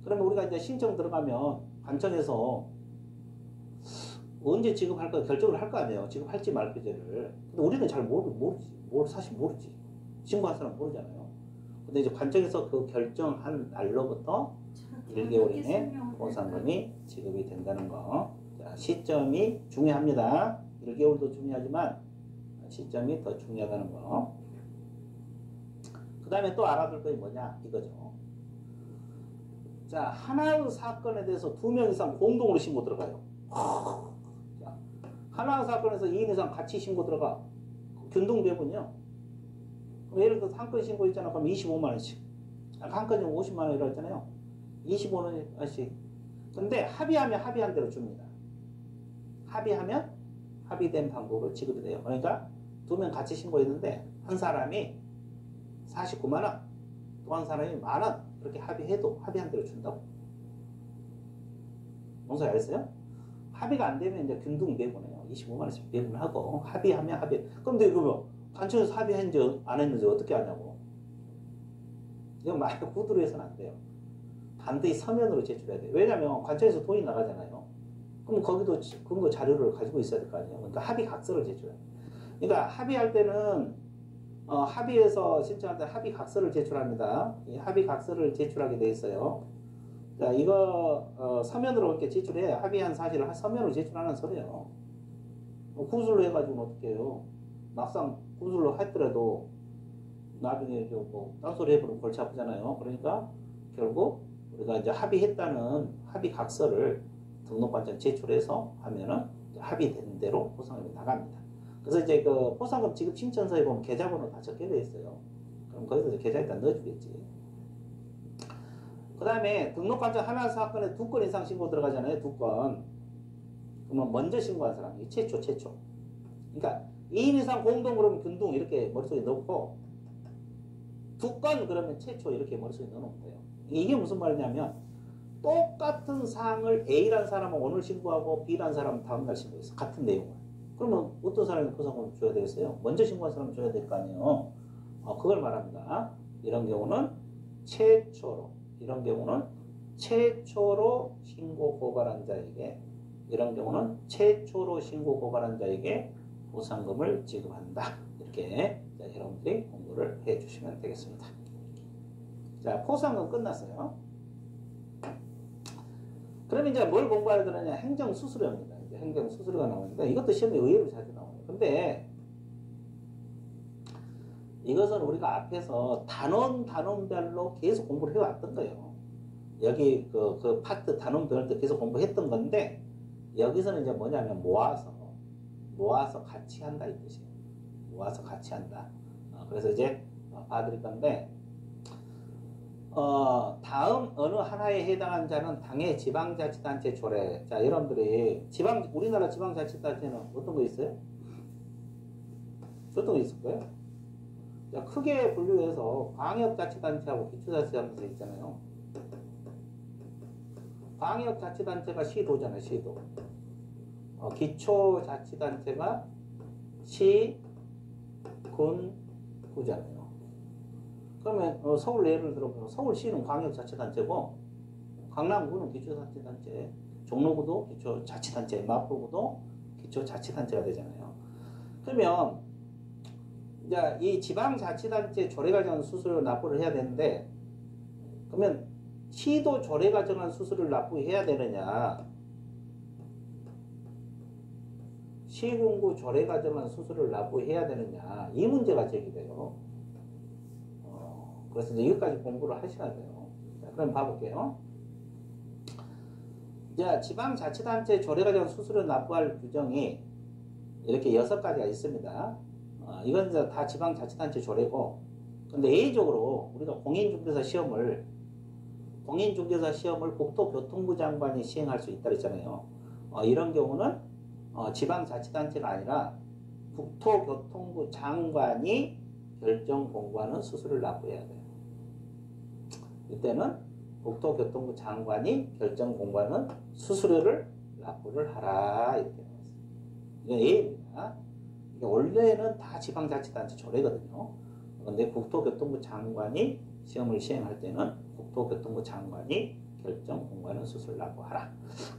그러면 우리가 이제 신청 들어가면 관청에서 언제 지급할 거 결정을 할 거 아니에요. 지급할지 말지를. 근데 우리는 잘 모르지. 사실 모르지. 신고한 사람 모르잖아요. 근데 이제 관청에서 그 결정한 날로부터 1개월 이내 보상금이 지급이 된다는 거. 자, 시점이 중요합니다. 1개월도 중요하지만 시점이 더 중요하다는 거. 그 다음에 또 알아둘 것이 뭐냐 이거죠. 자, 하나의 사건에 대해서 2명 이상 공동으로 신고 들어가요. 자, 하나의 사건에서 2인 이상 같이 신고 들어가. 균등배분이요. 예를 들어서 한 건 신고 있잖아. 그럼 25만원씩. 한 건이면 50만원이라고 했잖아요. 25만원씩. 근데 합의하면 합의한 대로 줍니다. 합의하면 합의된 방법으로 지급이 돼요. 그러니까 2명 같이 신고했는데 한 사람이 49만원, 또 한 사람이 만원 그렇게 합의해도 합의한 대로 준다고. 뭔 소리 알겠어요? 합의가 안 되면 이제 균등 배분해요. 25만원씩 배분하고 합의하면 합의. 그런데 이거 관청에서 합의했는지 안 했는지 어떻게 하냐고. 이건 말 구두로 해서는 안 돼요. 반드시 서면으로 제출해야 돼요. 왜냐면 관청에서 돈이 나가잖아요. 그럼 거기도 근거 자료를 가지고 있어야 될 거 아니에요. 그러니까 합의 각서를 제출해요. 그러니까 합의할 때는 합의해서 신청할 때 합의 각서를 제출합니다. 이 합의 각서를 제출하게 돼 있어요. 자, 이거 서면으로 이렇게 제출해 합의한 사실을 서면으로 제출하는 소리예요. 구술로 해가지고는 어떻게 해요? 막상 구술로 했더라도 나중에 뭐 딴소리 해보면 골치 아프잖아요. 그러니까 결국 우리가 이제 합의했다는 합의 각서를 등록관청 제출해서 하면은 합의된 대로 보상금이 나갑니다. 그래서 이제 그 보상금 지급 신청서에 보면 계좌번호 다 적게 돼 있어요. 그럼 거기서 이제 계좌에다 넣어주겠지. 그 다음에 등록관청 하나 사건에 2건 이상 신고 들어가잖아요. 2건. 그러면 먼저 신고한 사람이 최초. 그러니까 2인 이상 공동 그러면 균등 이렇게 머릿속에 넣고 2건 그러면 최초 이렇게 머릿속에 넣어놓으면 돼요. 이게 무슨 말이냐면 똑같은 사항을 A라는 사람은 오늘 신고하고 B라는 사람은 다음날 신고했어. 같은 내용을. 그러면 어떤 사람이 보상금을 줘야 되겠어요? 먼저 신고한 사람은 줘야 될 거 아니에요. 그걸 말합니다. 이런 경우는 최초로, 이런 경우는 최초로 신고 고발한 자에게, 이런 경우는 최초로 신고 고발한 자에게 보상금을 지급한다. 이렇게 여러분들이 공부를 해 주시면 되겠습니다. 자, 포상금 끝났어요. 그러면 이제 뭘 공부해야 되느냐? 행정수수료입니다. 이제 행정수수료가 나오니까 이것도 시험에 의외로 자주 나와요. 근데 이것은 우리가 앞에서 단원별로 계속 공부를 해왔던 거예요. 여기 그 파트 단원별로 계속 공부했던 건데 여기서는 이제 뭐냐면 모아서 같이 한다 이 뜻이에요. 모아서 같이 한다. 그래서 이제 봐드릴 건데 다음 어느 하나에 해당하는 자는 당의 지방자치단체 조례. 자, 여러분들이 우리나라 지방자치단체는 어떤 거 있어요? 어떤 거 있을 거예요? 자, 크게 분류해서 광역자치단체하고 기초자치단체 있잖아요. 광역자치단체가 시도잖아요, 시도. 기초자치단체가 시, 군, 구잖아요. 그러면 서울 예를 들어보면 서울시는 광역자치단체고 강남구는 기초자치단체, 종로구도 기초자치단체, 마포구도 기초자치단체가 되잖아요. 그러면 이제 이 지방자치단체 조례가 정한 수수료를 납부를 해야 되는데 그러면 시도 조례가 정한 수수료를 납부해야 되느냐 시군구 조례가 정한 수수료를 납부해야 되느냐 이 문제가 제기돼요. 그래서 이제 여기까지 공부를 하셔야 돼요. 자, 그럼 봐볼게요. 자, 지방자치단체 조례가 정한 수수료 납부할 규정이 이렇게 6가지가 있습니다. 이건 이제 다 지방자치단체 조례고, 근데 A적으로 우리가 공인중개사 시험을 국토교통부 장관이 시행할 수 있다 그랬잖아요. 이런 경우는 지방자치단체가 아니라 국토교통부 장관이 결정 공고하는 수수료를 납부해야 돼요. 이때는 국토교통부 장관이 결정 공고하는 수수료를 납부를 하라 이렇게 나왔어요. 이건 A입니다. 이게 원래는 다 지방자치단체 조례거든요. 그런데 국토교통부 장관이 시험을 시행할 때는 국토교통부 장관이 결정 공고하는 수수료 납부하라.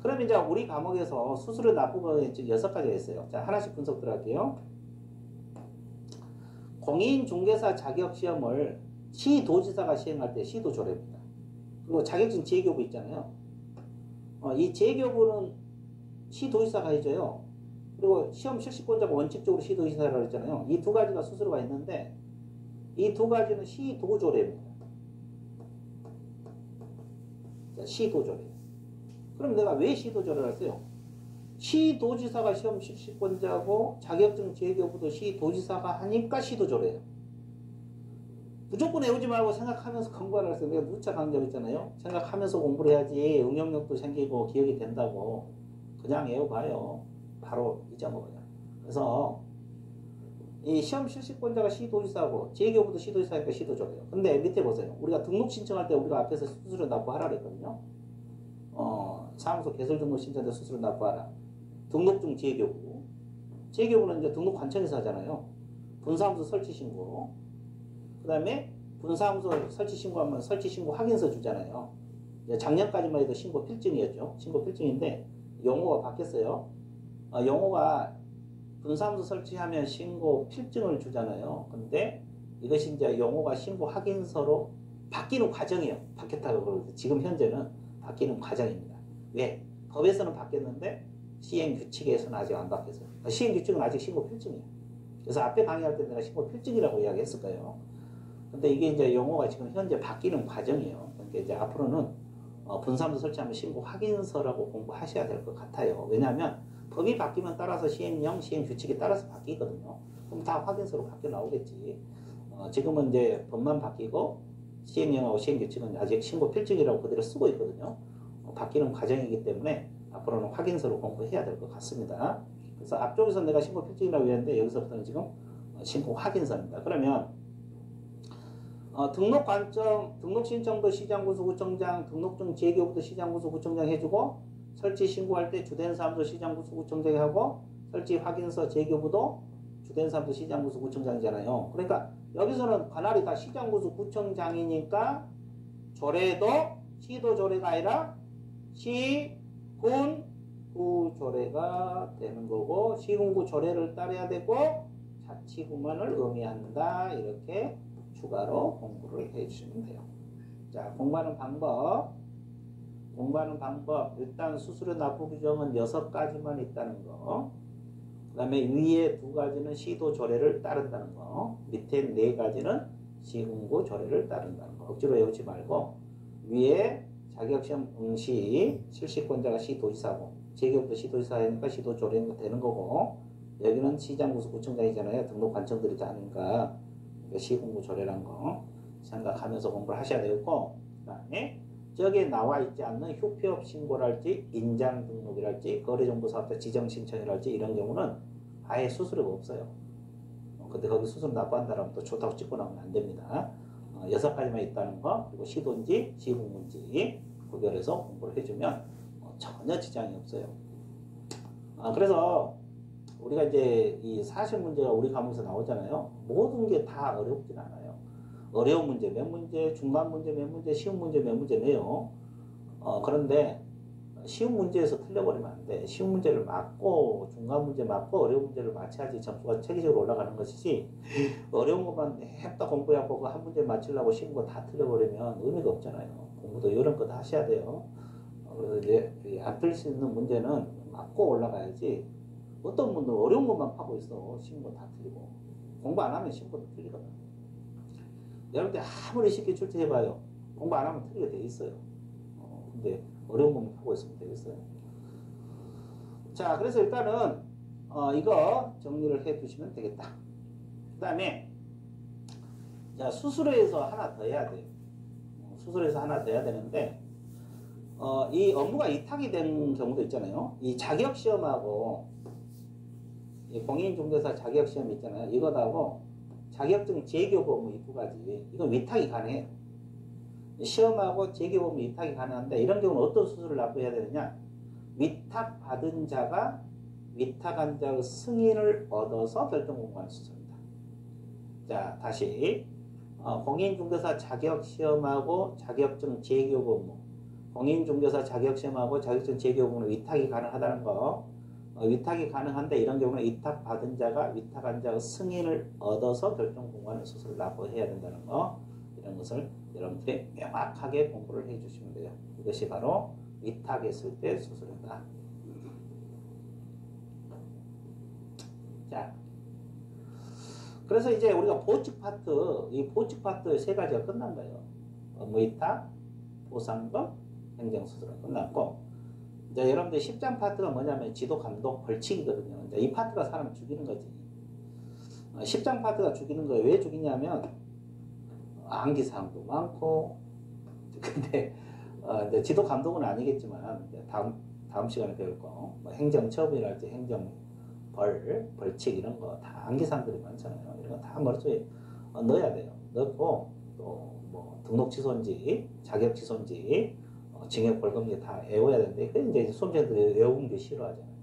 그럼 이제 우리 과목에서 수수료 납부가 6가지가 있어요. 자, 하나씩 분석 들어갈게요. 공인중개사 자격시험을 시도지사가 시행할 때 시도조례입니다. 그리고 자격증 재교부 있잖아요. 이 재교부는 시도지사가 해줘요. 그리고 시험 실시권자가 원칙적으로 시도지사라고 했잖아요. 이 두 가지가 수수료가 있는데 이 두 가지는 시도조례입니다. 자, 시도조례. 그럼 내가 왜 시도조례를 할까요? 시도지사가 시험 실시권자고 자격증 재교부도 시도지사가 하니까 시도조례예요. 무조건 외우지 말고 생각하면서 공부하라 해서 내가 누차 강조했잖아요. 생각하면서 공부를 해야지 응용력도 생기고 기억이 된다고. 그냥 외워봐요. 바로 잊어먹어요. 그래서 이 시험 실시권자가 시도지사고 재교부도 시도지사니까 시도조례예요. 근데 밑에 보세요. 우리가 등록 신청할 때 우리가 앞에서 수수료 납부하라 그랬거든요. 사무소 개설 등록 신청할 때 수수료 납부하라. 등록증 재교부. 재교부는 이제 등록 관청에서 하잖아요. 분사무소 설치 신고. 그 다음에 분사무소 설치 신고하면 설치 신고 확인서 주잖아요. 작년까지만 해도 신고 필증이었죠. 신고 필증인데 용어가 바뀌었어요. 용어가 분사무소 설치하면 신고 필증을 주잖아요. 근데 이것이 이제 용어가 신고 확인서로 바뀌는 과정이에요. 바뀌었다고 그러고 지금 현재는 바뀌는 과정입니다. 왜? 법에서는 바뀌었는데 시행규칙에서는 아직 안 바뀌었어요. 시행규칙은 아직 신고 필증이에요. 그래서 앞에 강의할 때 내가 신고 필증이라고 이야기했을 거예요. 근데 이게 이제 용어가 지금 현재 바뀌는 과정이에요. 그러니까 이제 앞으로는 분사무소 설치하면 신고 확인서라고 공부하셔야 될 것 같아요. 왜냐하면 법이 바뀌면 따라서 시행령, 시행규칙에 따라서 바뀌거든요. 그럼 다 확인서로 바뀌어 나오겠지. 지금은 이제 법만 바뀌고 시행령하고 시행규칙은 아직 신고 필증이라고 그대로 쓰고 있거든요. 바뀌는 과정이기 때문에 앞으로는 확인서로 공부해야 될 것 같습니다. 그래서 앞쪽에서 내가 신고 필증이라고 했는데 여기서부터는 지금 신고 확인서입니다. 그러면 등록 관청, 등록 신청도 시장군수구청장, 등록증 재교부도 시장군수구청장 해주고 설치 신고할 때 주된 사무소 시장군수구청장이 하고 설치 확인서 재교부도 주된 사무소 시장군수구청장이잖아요. 그러니까 여기서는 관할이 다 시장군수구청장이니까 조례도 시도 조례가 아니라 시군구 조례가 되는 거고 시군구 조례를 따라야 되고 자치구만을 의미한다. 이렇게 추가로 공부를 해주시면 돼요. 자, 공부하는 방법. 일단 수수료 납부 규정은 6가지만 있다는 거. 그 다음에 위에 2가지는 시도 조례를 따른다는 거. 밑에 4가지는 시군구 조례를 따른다는 거. 억지로 외우지 말고 위에 자격시험 응시 실시권자가 시도지사고 재교부도 시도지사니까 시도조례가 되는 거고 여기는 시장군수구청장이잖아요. 등록 관청들이 다 하니까 시군구 조례란 거 생각하면서 공부를 하셔야 되겠고 그 다음에 저기에 나와 있지 않는 휴폐업 신고랄지 인장 등록이랄지 거래정보사업자 지정 신청이랄지 이런 경우는 아예 수수료가 없어요. 근데 거기 수수료 납부한다라면 또 좋다고 찍고 나오면 안 됩니다. 6가지만 있다는 거 그리고 시도인지 시군구인지 구별해서 공부를 해주면 전혀 지장이 없어요. 그래서 우리가 이제 이 사실 문제가 우리 과목에서 나오잖아요. 모든 게 다 어렵진 않아요. 어려운 문제 몇 문제, 중간 문제 몇 문제, 쉬운 문제 몇 문제 내요. 그런데 쉬운 문제에서 틀려버리면 안 돼. 쉬운 문제를 맞고 중간 문제 맞고 어려운 문제를 맞춰야지 점수가 체계적으로 올라가는 것이지 어려운 것만 냅다 공부해갖고 그 한 문제 맞추려고 쉬운 거 다 틀려버리면 의미가 없잖아요. 공부도 이런 거 다 하셔야 돼요. 그래서 이제 안 틀릴 수 있는 문제는 맞고 올라가야지 어떤 분들은 어려운 것만 파고 있어. 쉬운 거 다 틀리고 공부 안 하면 쉬운 것도 틀리거든. 여러분들 아무리 쉽게 출제해봐요. 공부 안 하면 틀리게 돼 있어요. 근데 어려운 것만 파고 있으면 되겠어요. 자, 그래서 일단은 이거 정리를 해 두시면 되겠다. 그 다음에 자, 수수료에서 하나 더 해야 돼요. 수수료에서 하나 더 해야 되는데 이 업무가 이탁이 된 경우도 있잖아요. 이 자격시험하고 이 공인중개사 자격시험 있잖아요. 이거하고 자격증 재교부 업무 이 2가지 이건 위탁이 가능해요. 시험하고 재교부 업무 위탁이 가능한데 이런 경우는 어떤 수수료를 납부해야 되느냐? 위탁받은 자가 위탁한자의 승인을 얻어서 결정공고하는 수술입니다. 자, 다시 공인중개사 자격시험하고 자격증 재교육 업무, 공인중개사 자격시험하고 자격증 재교육 업무는 위탁이 가능하다는 거, 위탁이 가능한데 이런 경우는 위탁받은 자가 위탁한 자의 승인을 얻어서 결정공고하는 수술을 납부해야 된다는 거, 이런 것을 여러분들이 명확하게 공부를 해주시면 돼요. 이것이 바로 위탁했을 때 수술이다. 자, 그래서 이제 우리가 보칙 파트, 이 보칙 파트 세 가지가 끝난 거예요. 업무위탁, 보상금, 행정수술은 끝났고, 이제 여러분들 10장 파트가 뭐냐면 지도, 감독, 벌칙이거든요. 이제 이 파트가 사람을 죽이는 거지. 10장 파트가 죽이는 거예요. 왜 죽이냐면 암기사항도 많고, 근데 이제 지도 감독은 아니겠지만 이제 다음 시간에 배울 거, 뭐 행정처분이랄지 벌칙 이런 거 다 암기사항들이 많잖아요. 이런 거 다 머릿속에 넣어야 돼요. 넣고 또 뭐 등록 취소인지 자격 취소인지 징역 벌금제 다 외워야 되는데, 그 이제 수험생들이 외우는 게 싫어하잖아요.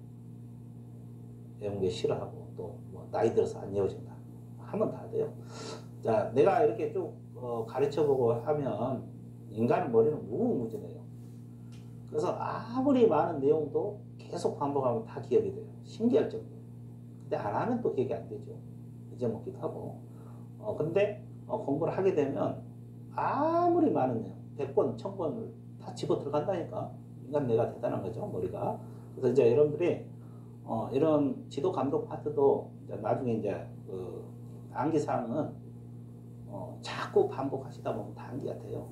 외우는 게 싫어하고 또 뭐 나이 들어서 안 외워진다 하면 다 돼요. 자, 내가 이렇게 쭉 가르쳐보고 하면 인간의 머리는 무궁무진해요. 그래서 아무리 많은 내용도 계속 반복하면 다 기억이 돼요. 신기할 정도로. 근데 안 하면 또 기억이 안 되죠. 잊어먹기도 하고. 근데 공부를 하게 되면 아무리 많은 내용, 100번, 1000번을 다 집어 들어간다니까. 인간 내가 대단한 거죠, 머리가. 그래서 이제 여러분들이 이런 지도 감독 파트도 이제 나중에 이제 암기사항은 자꾸 반복하시다 보면 다 암기가 돼요.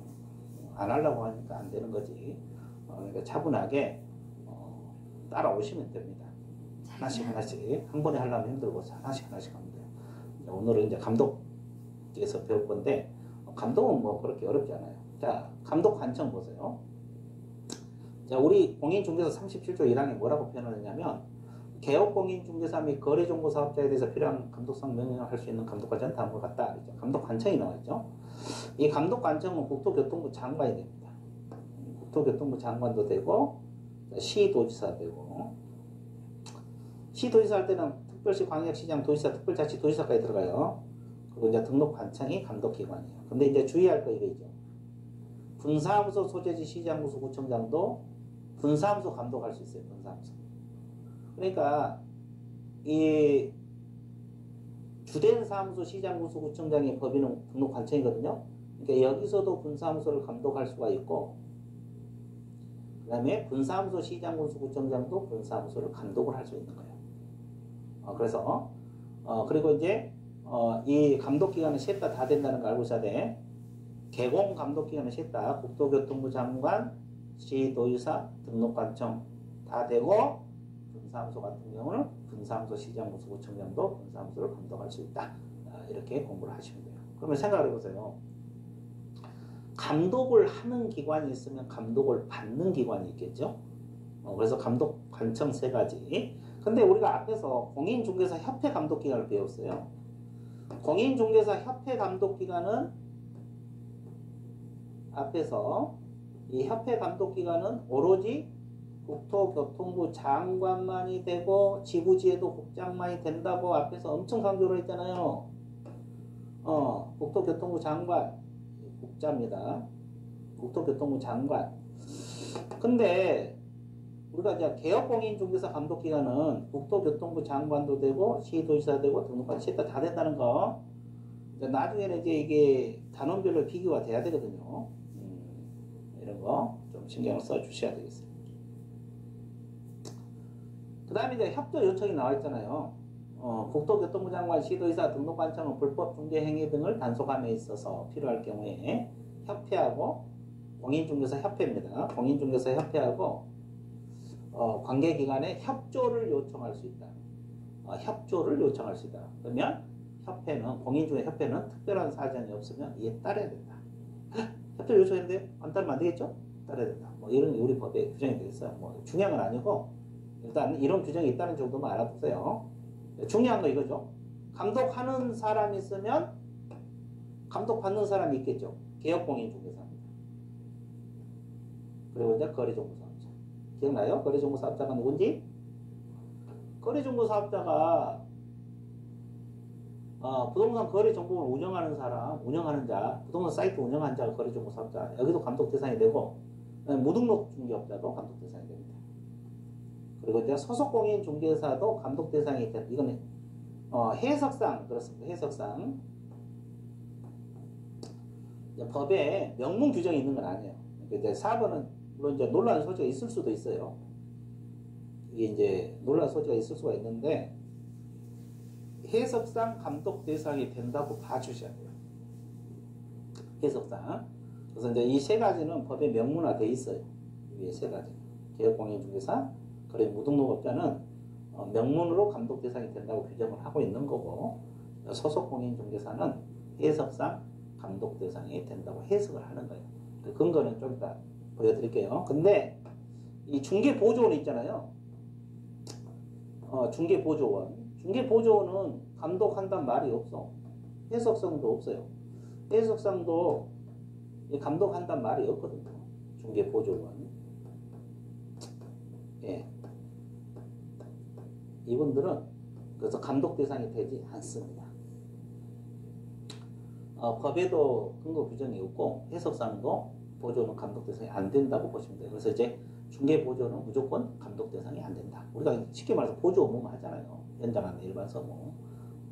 안 하려고 하니까 안 되는 거지. 그러니까 차분하게 따라오시면 됩니다. 하나씩 한 번에 하려면 힘들고 하나씩 하면 돼요. 오늘은 이제 감독에서 배울 건데, 감독은 뭐 그렇게 어렵지 않아요. 자, 감독 관청 보세요. 자, 우리 공인중개사 37조 1항에 뭐라고 표현하느냐면, 개업공인중개사 및 거래정보사업자에 대해서 필요한 감독상 명령을 할 수 있는 감독관청은 다음과 같다. 그렇죠? 감독관청이 나와있죠. 이 감독관청은 국토교통부 장관이 됩니다. 국토교통부 장관도 되고, 시도지사 되고, 시도지사 할 때는 특별시, 광역시장, 도지사, 특별자치, 도지사까지 들어가요. 그리고 이제 등록관청이 감독기관이에요. 근데 이제 주의할 거 이거죠. 분사무소 소재지 시장구수 구청장도 분사무소 감독할 수 있어요. 분사무소. 그러니까 이 주된 사무소 시장구수 구청장의 법인은 등록관청이거든요. 그러니까 여기서도 분사무소를 감독할 수가 있고, 그 다음에 분사무소 시장군수 구청장도 분사무소를 감독을 할 수 있는 거예요. 그래서 그리고 이제 이 감독기관은 셋 다 된다는 거 알고 있어야 돼. 개공 감독기관은 셋 다 국토교통부 장관, 시도지사, 등록관청 다 되고, 분사무소 같은 경우는 분사무소 시장군수 구청장도 분사무소를 감독할 수 있다. 이렇게 공부를 하시면 돼요. 그러면 생각을 해보세요. 감독을 하는 기관이 있으면 감독을 받는 기관이 있겠죠. 그래서 감독 관청 세 가지. 근데 우리가 앞에서 공인중개사 협회 감독기관을 배웠어요. 공인중개사 협회 감독기관은 앞에서 이 협회 감독기관은 오로지 국토교통부 장관만이 되고 지부지에도 국장만이 된다고 앞에서 엄청 강조를 했잖아요. 국토교통부 장관 국자입니다. 국토교통부 장관. 근데 우리가 이제 개업공인중개사 감독기관은 국토교통부 장관도 되고 시도지사 되고 등록관 셋 다 된다는 거. 이제 나중에는 이제 이게 단원별로 비교가 돼야 되거든요. 이런 거 좀 신경을 써 주셔야 되겠어요. 그 다음에 이제 협조 요청이 나와 있잖아요. 국토교통부 장관, 시도지사, 등록관청은 불법 중개 행위 등을 단속함에 있어서 필요할 경우에 협회하고 공인중개사 협회입니다. 공인중개사 협회하고 관계기관에 협조를 요청할 수 있다. 협조를 요청할 수 있다. 그러면 협회는 공인중개사 협회는 특별한 사정이 없으면 이에 따라야 된다. 협조 요청했는데 안 따르면 안 되겠죠? 따라야 된다. 뭐 이런 우리 법에 규정이 되어 있어요. 뭐 중요한 건 아니고 일단 이런 규정이 있다는 정도만 알아두세요. 중요한 거 이거죠. 감독하는 사람이 있으면 감독받는 사람이 있겠죠. 개업공인중개사입니다. 그리고 이제 거래정보사업자. 기억나요? 거래정보사업자가 누군지? 거래정보 사업자가 부동산 거래 정보를 운영하는 사람, 운영하는 자, 부동산 사이트 운영하는 자가 거래정보 사업자. 여기도 감독 대상이 되고, 무등록 중개업자도 감독 대상이 됩니다. 그리고 이제 소속 공인 중개사도 감독 대상이 된, 이거는 해석상 그렇습니다. 해석상 법에 명문 규정이 있는 건 아니에요. 그러니까 이제 4번은 물론 이제 논란 소지가 있을 수도 있어요. 이게 이제 논란 소지가 있을 수가 있는데 해석상 감독 대상이 된다고 봐주셔야 돼요. 해석상. 그래서 이제 이 세 가지는 법에 명문화돼 있어요. 이 세 가지. 개업공인중개사, 거래 무등록업자는 명문으로 감독 대상이 된다고 규정을 하고 있는 거고, 소속공인중개사는 해석상 감독 대상이 된다고 해석을 하는 거예요. 그 근거는 좀 이따 보여드릴게요. 근데 이 중개보조원 있잖아요. 중개보조원. 중개보조원은 감독한다는 말이 없어. 해석성도 없어요. 해석상도 감독한다는 말이 없거든요. 중개보조원. 예. 이분들은 그래서 감독 대상이 되지 않습니다. 법에도 근거 규정이 없고 해석상도 보조는 감독 대상이 안 된다고 보시면 돼요. 그래서 이제 중개보조는 무조건 감독 대상이 안 된다. 우리가 쉽게 말해서 보조 업무만 하잖아요. 현장한 일반 서무.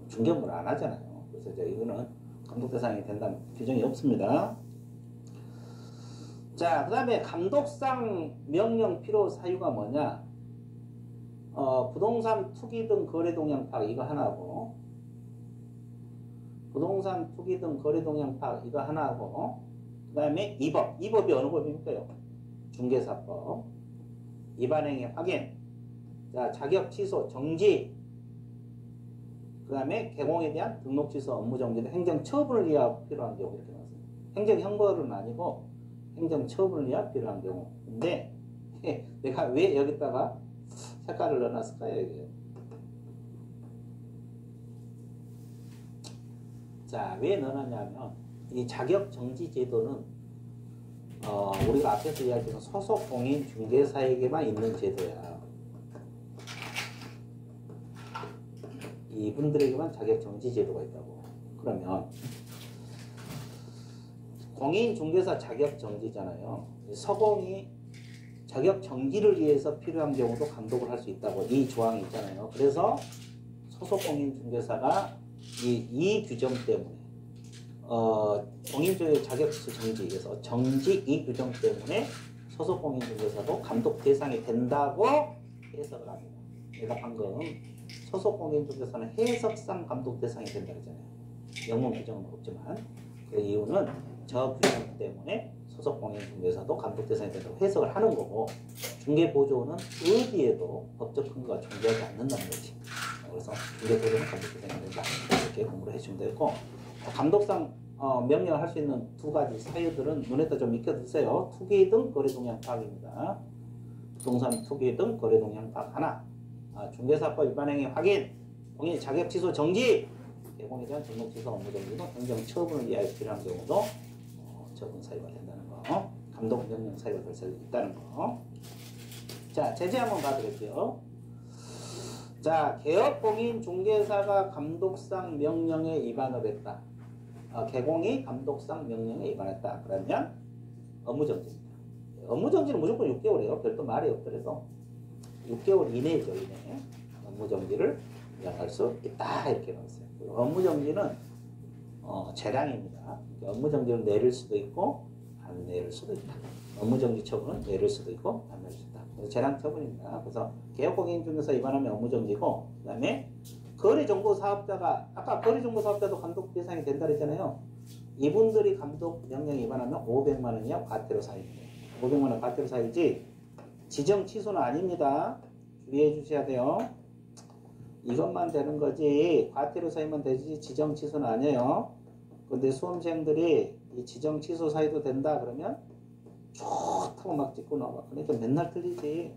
중개 업무를 안 하잖아요. 그래서 이제 이거는 감독 대상이 된다는 규정이 없습니다. 자, 그 다음에 감독상 명령 필요 사유가 뭐냐? 부동산 투기 등 거래 동향 파악 이거 하나고, 부동산 투기 등 거래 동향 파악 이거 하나고, 그 다음에 이 법이 어느 법입니까요? 중개사법. 위반행위 확인. 자, 자격 취소 정지. 그 다음에 개공에 대한 등록 취소 업무 정지 등 행정 처분을 위하여 필요한 경우 이렇게 나왔습니다. 행정 형벌은 아니고 행정 처분을 위하여 필요한 경우인데 내가 왜 여기다가 색깔을 넣어놨을까요? 이게. 자, 왜 넣어놨냐면 이 자격 정지 제도는 우리가 앞에서 이야기했던 소속 공인 중개사에게만 있는 제도야. 이분들에게만 자격 정지 제도가 있다고. 그러면 공인 중개사 자격 정지잖아요. 서공이 자격 정지를 위해서 필요한 경우도 감독을 할 수 있다고 이 조항이 있잖아요. 그래서 소속 공인 중개사가 이 규정 때문에 공인중개사 자격 정지에서 정지 이 규정 때문에 소속 공인 중개사도 감독 대상이 된다고 해석을 합니다. 내가 방금 소속 공인 중개사는 해석상 감독 대상이 된다 그랬잖아요. 영문 규정은 없지만 그 이유는 저 규정 때문에 소속 공인 중개사도 감독 대상이 된다고 해석을 하는 거고, 중개보조는 어디에도 법적 근거가 존재하지 않는다는 거지. 그래서 중개보조는 감독 대상이 된다 이렇게 공부를 해주시면 되고, 감독상 명령을 할 수 있는 두 가지 사유들은 눈에다 좀 익혀두세요. 투기 등 거래 동향 파악입니다. 부동산 투기 등 거래 동향 파악 하나. 중개사법 위반행위 확인, 공인 자격 취소 정지, 개공에 대한 등록 취소 업무 정지 등 행정 처분을 위하여 필요한 경우도 처분 사유가 된다는 거, 감독 명령 사유가 될 수 있다는 거. 자, 제재 한번 봐드릴게요. 자, 개업 공인 중개사가 감독상 명령에 위반을 했다. 개공이 감독상 명령에 위반했다. 그러면 업무정지입니다. 업무정지는 무조건 6개월이에요. 별도 말이 없더라도 6개월 이내죠. 이내 업무정지를 명할 수 있다 이렇게 나왔어요. 업무정지는 재량입니다. 업무정지를 내릴 수도 있고 안 내릴 수도 있다. 업무정지 처분은 내릴 수도 있고 안 내릴 수 있다. 그래서 재량 처분입니다. 그래서 개업공인중개사 위반하면 업무정지고, 그 다음에 거래정보사업자가 아까 거래정보사업자도 감독 대상이 된다 그랬잖아요. 이분들이 감독 명령 위반하면 500만 원 이하 과태료 사유입니다. 500만 원 과태료 사유지 지정 취소는 아닙니다. 주의해 주셔야 돼요. 이것만 되는 거지 과태료 사유만 되지 지정 취소는 아니에요. 근데 수험생들이 이 지정 취소 사유도 된다 그러면 좋다고 막 찍고 나와. 그러니까 맨날 틀리지.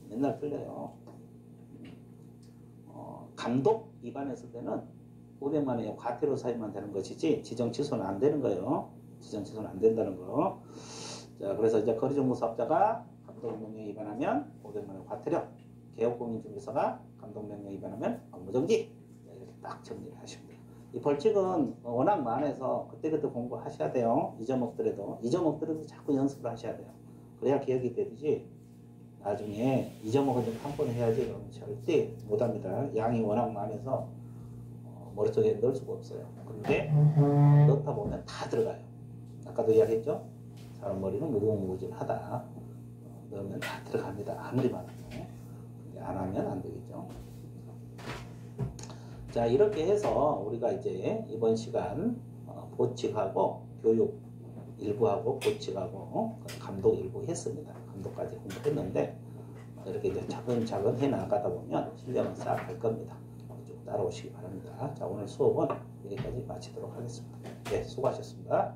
맨날 틀려요. 감독 위반했을 때는 500만 원의 과태료 사유만 되는 것이지 지정 취소는 안 되는 거예요. 지정 취소는 안 된다는 거. 자, 그래서 이제 거래정보 사업자가 감독 명령 위반하면 500만 원 과태료. 개업공인중개사가 감독명령 위반하면 업무정지. 이렇게 딱 정리를 하시면 돼요. 이 벌칙은 워낙 많아서 그때그때 공부하셔야 돼요. 잊어먹더라도 자꾸 연습을 하셔야 돼요. 그래야 기억이 되지. 나중에 잊어먹은 적 한 번 해야지 그러면 절대 못합니다. 양이 워낙 많아서 머릿속에 넣을 수가 없어요. 근데 넣다 보면 다 들어가요. 아까도 이야기했죠? 사람 머리는 무궁무진하다. 넣으면 다 들어갑니다. 아무리 많아도. 안 하면 안 되겠죠. 자, 이렇게 해서 우리가 이제 이번 시간 보칙하고 교육 일부하고 보칙하고 감독 일부 했습니다. 감독까지 공부했는데 이렇게 이제 차근차근 해 나가다 보면 실력은 싹 갈 겁니다. 쭉 따라오시기 바랍니다. 자, 오늘 수업은 여기까지 마치도록 하겠습니다. 네, 수고하셨습니다.